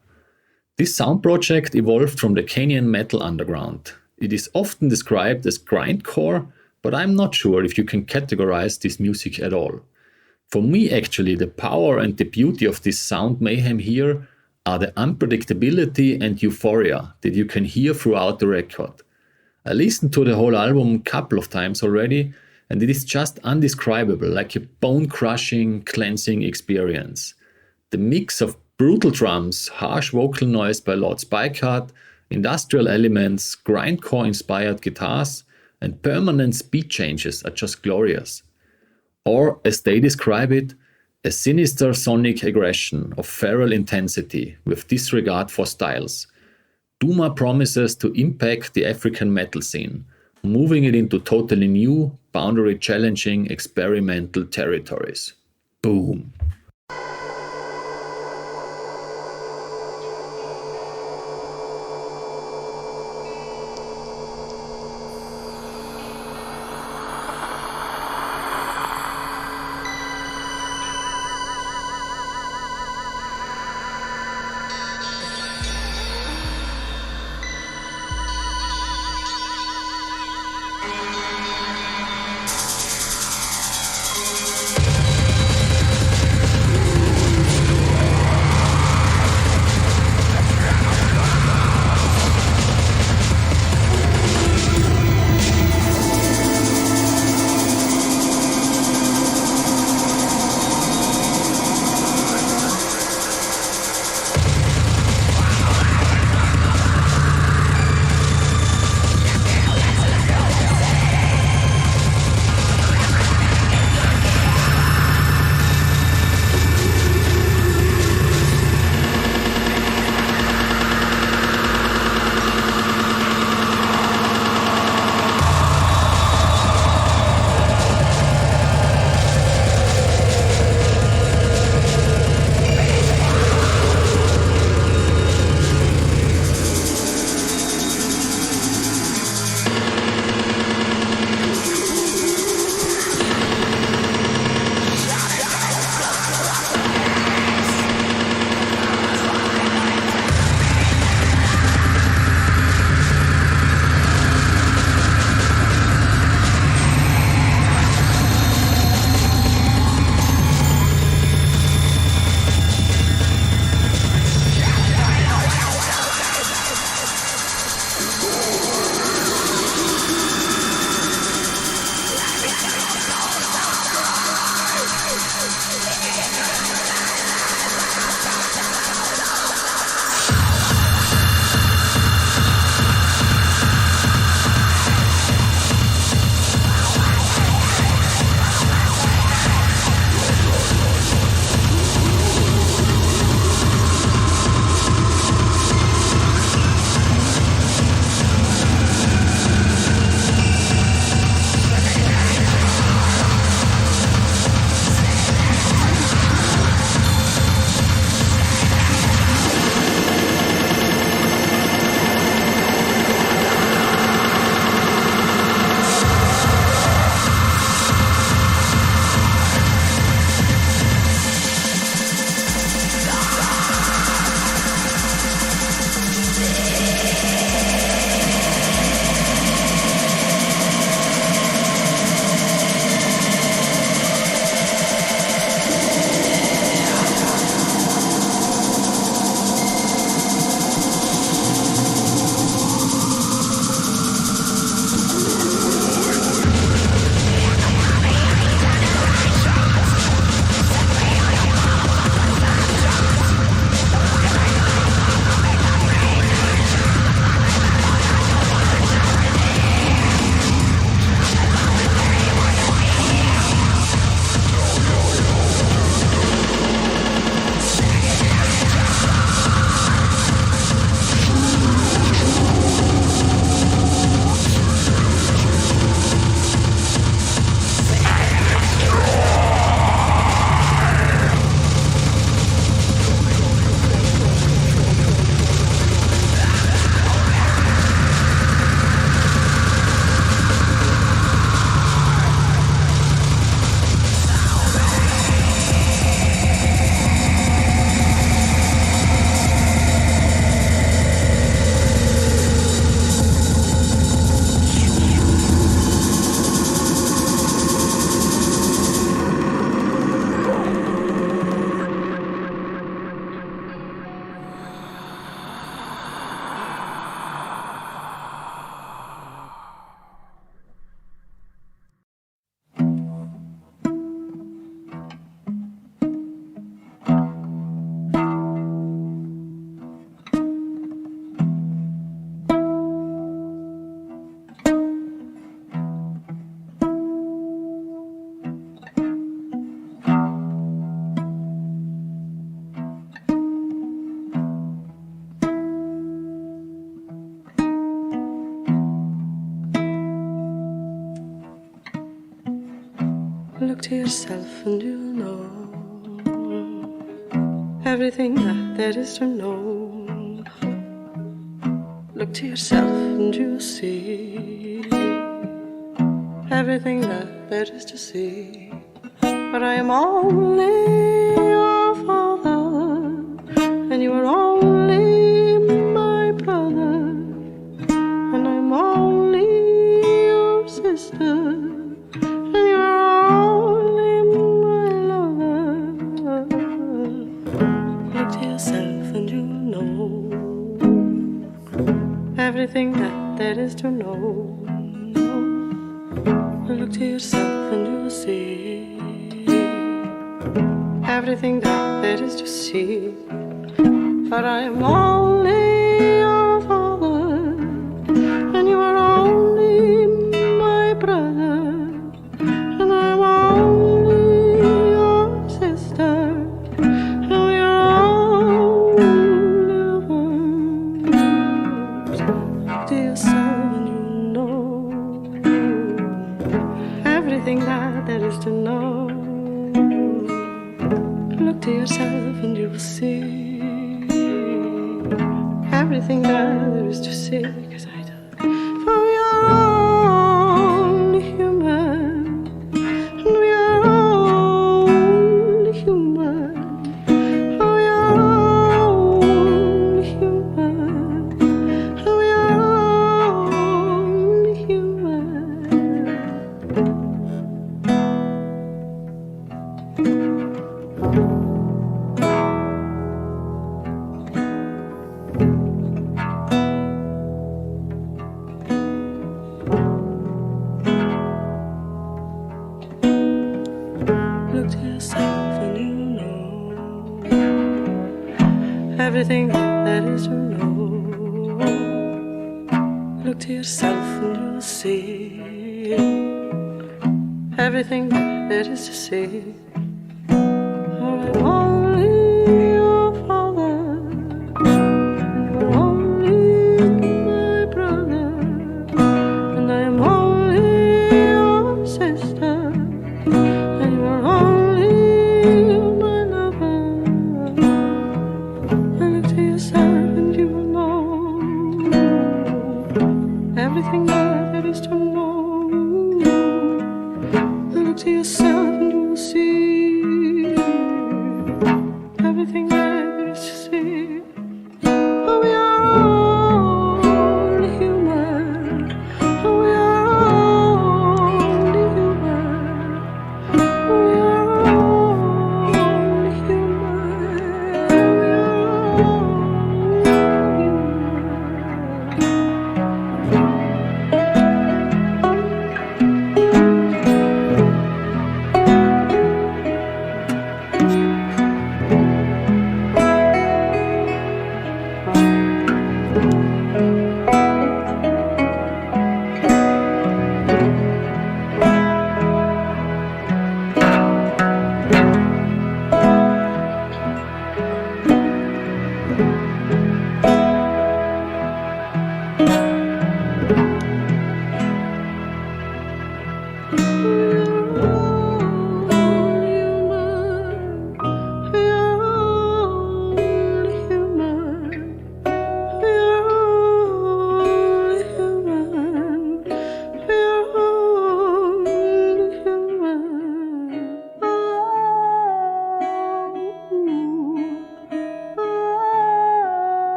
This sound project evolved from the Kenyan metal underground. It is often described as grindcore, but I'm not sure if you can categorize this music at all. For me, actually, the power and the beauty of this sound mayhem here are the unpredictability and euphoria that you can hear throughout the record. I listened to the whole album a couple of times already, and it is just undescribable, like a bone-crushing, cleansing experience. The mix of brutal drums, harsh vocal noise by Lord Spikeheart, industrial elements, grindcore-inspired guitars, and permanent speed changes are just glorious. Or, as they describe it, a sinister sonic aggression of feral intensity with disregard for styles. Duma promises to impact the African metal scene, moving it into totally new, boundary-challenging, experimental territories. Boom! to yourself and you'll know everything that there is to know. Look to yourself and you'll see everything that there is to see. But I am only your father, and you are only my brother, and I'm only your sister, and you are only my lover. Look to yourself and you'll know everything that there is to know. Look to yourself and you'll see everything that there is to see. But I am only your father, and you are only my brother, and I'm only your sister, and we are only lovers. Look to yourself and you know everything that there is to know. Look to yourself and you will see everything that there is to see. Because I don't. For we are only human, and we are only human. For we are only human, and we are only human. Look to yourself and you know everything that is to know. Look to yourself and you'll see everything that there is to see. For I'm only your father, and you are only my brother, and I am only your sister, and you are only my lover. And look to yourself and you will know everything that there is to know. Look to yourself and you will see everything that there is to see. Oh, we are only human. Oh, we are only human. Oh, we are only human. Oh, we are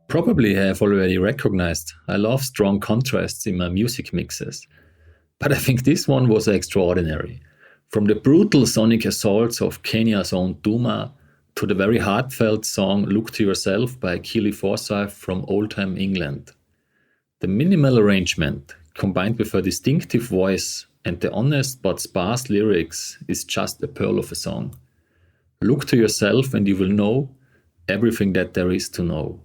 Probably have already recognized I love strong contrasts in my music mixes. But I think this one was extraordinary. From the brutal sonic assaults of Kenya's own Duma to the very heartfelt song Look to Yourself by Keely Forsyth from old-time England. The minimal arrangement, combined with her distinctive voice and the honest but sparse lyrics, is just a pearl of a song. Look to yourself and you will know everything that there is to know.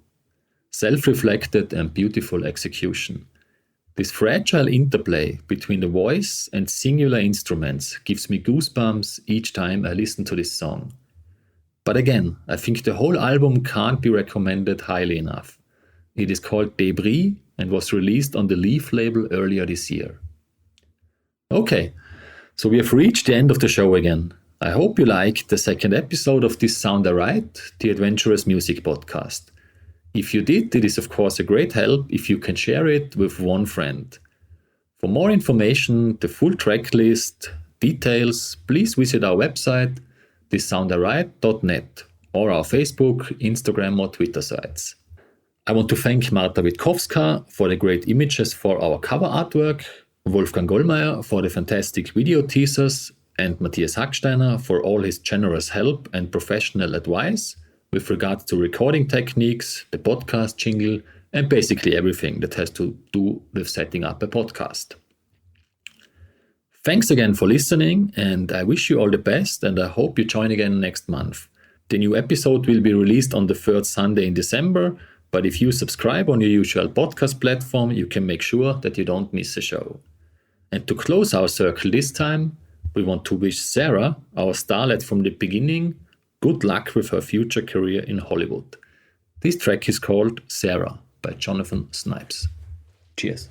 Self-reflected and beautiful execution. This fragile interplay between the voice and singular instruments gives me goosebumps each time I listen to this song. But again, I think the whole album can't be recommended highly enough. It is called Debris and was released on the Leaf label earlier this year. Okay, so we have reached the end of the show again. I hope you liked the second episode of This Sound I Write, the adventurous music podcast. If you did, it is of course a great help if you can share it with one friend. For more information, the full track list, details, please visit our website, thissoundawrite.net, or our Facebook, Instagram or Twitter sites. I want to thank Marta Witkowska for the great images for our cover artwork, Wolfgang Gollmeier for the fantastic video teasers, and Matthias Hacksteiner for all his generous help and professional advice with regards to recording techniques, the podcast jingle, and basically everything that has to do with setting up a podcast. Thanks again for listening, and I wish you all the best, and I hope you join again next month. The new episode will be released on the third Sunday in December, but if you subscribe on your usual podcast platform, you can make sure that you don't miss a show. And to close our circle this time, we want to wish Sarah, our starlet from the beginning, good luck with her future career in Hollywood. This track is called Sarah by Jonathan Snipes. Cheers.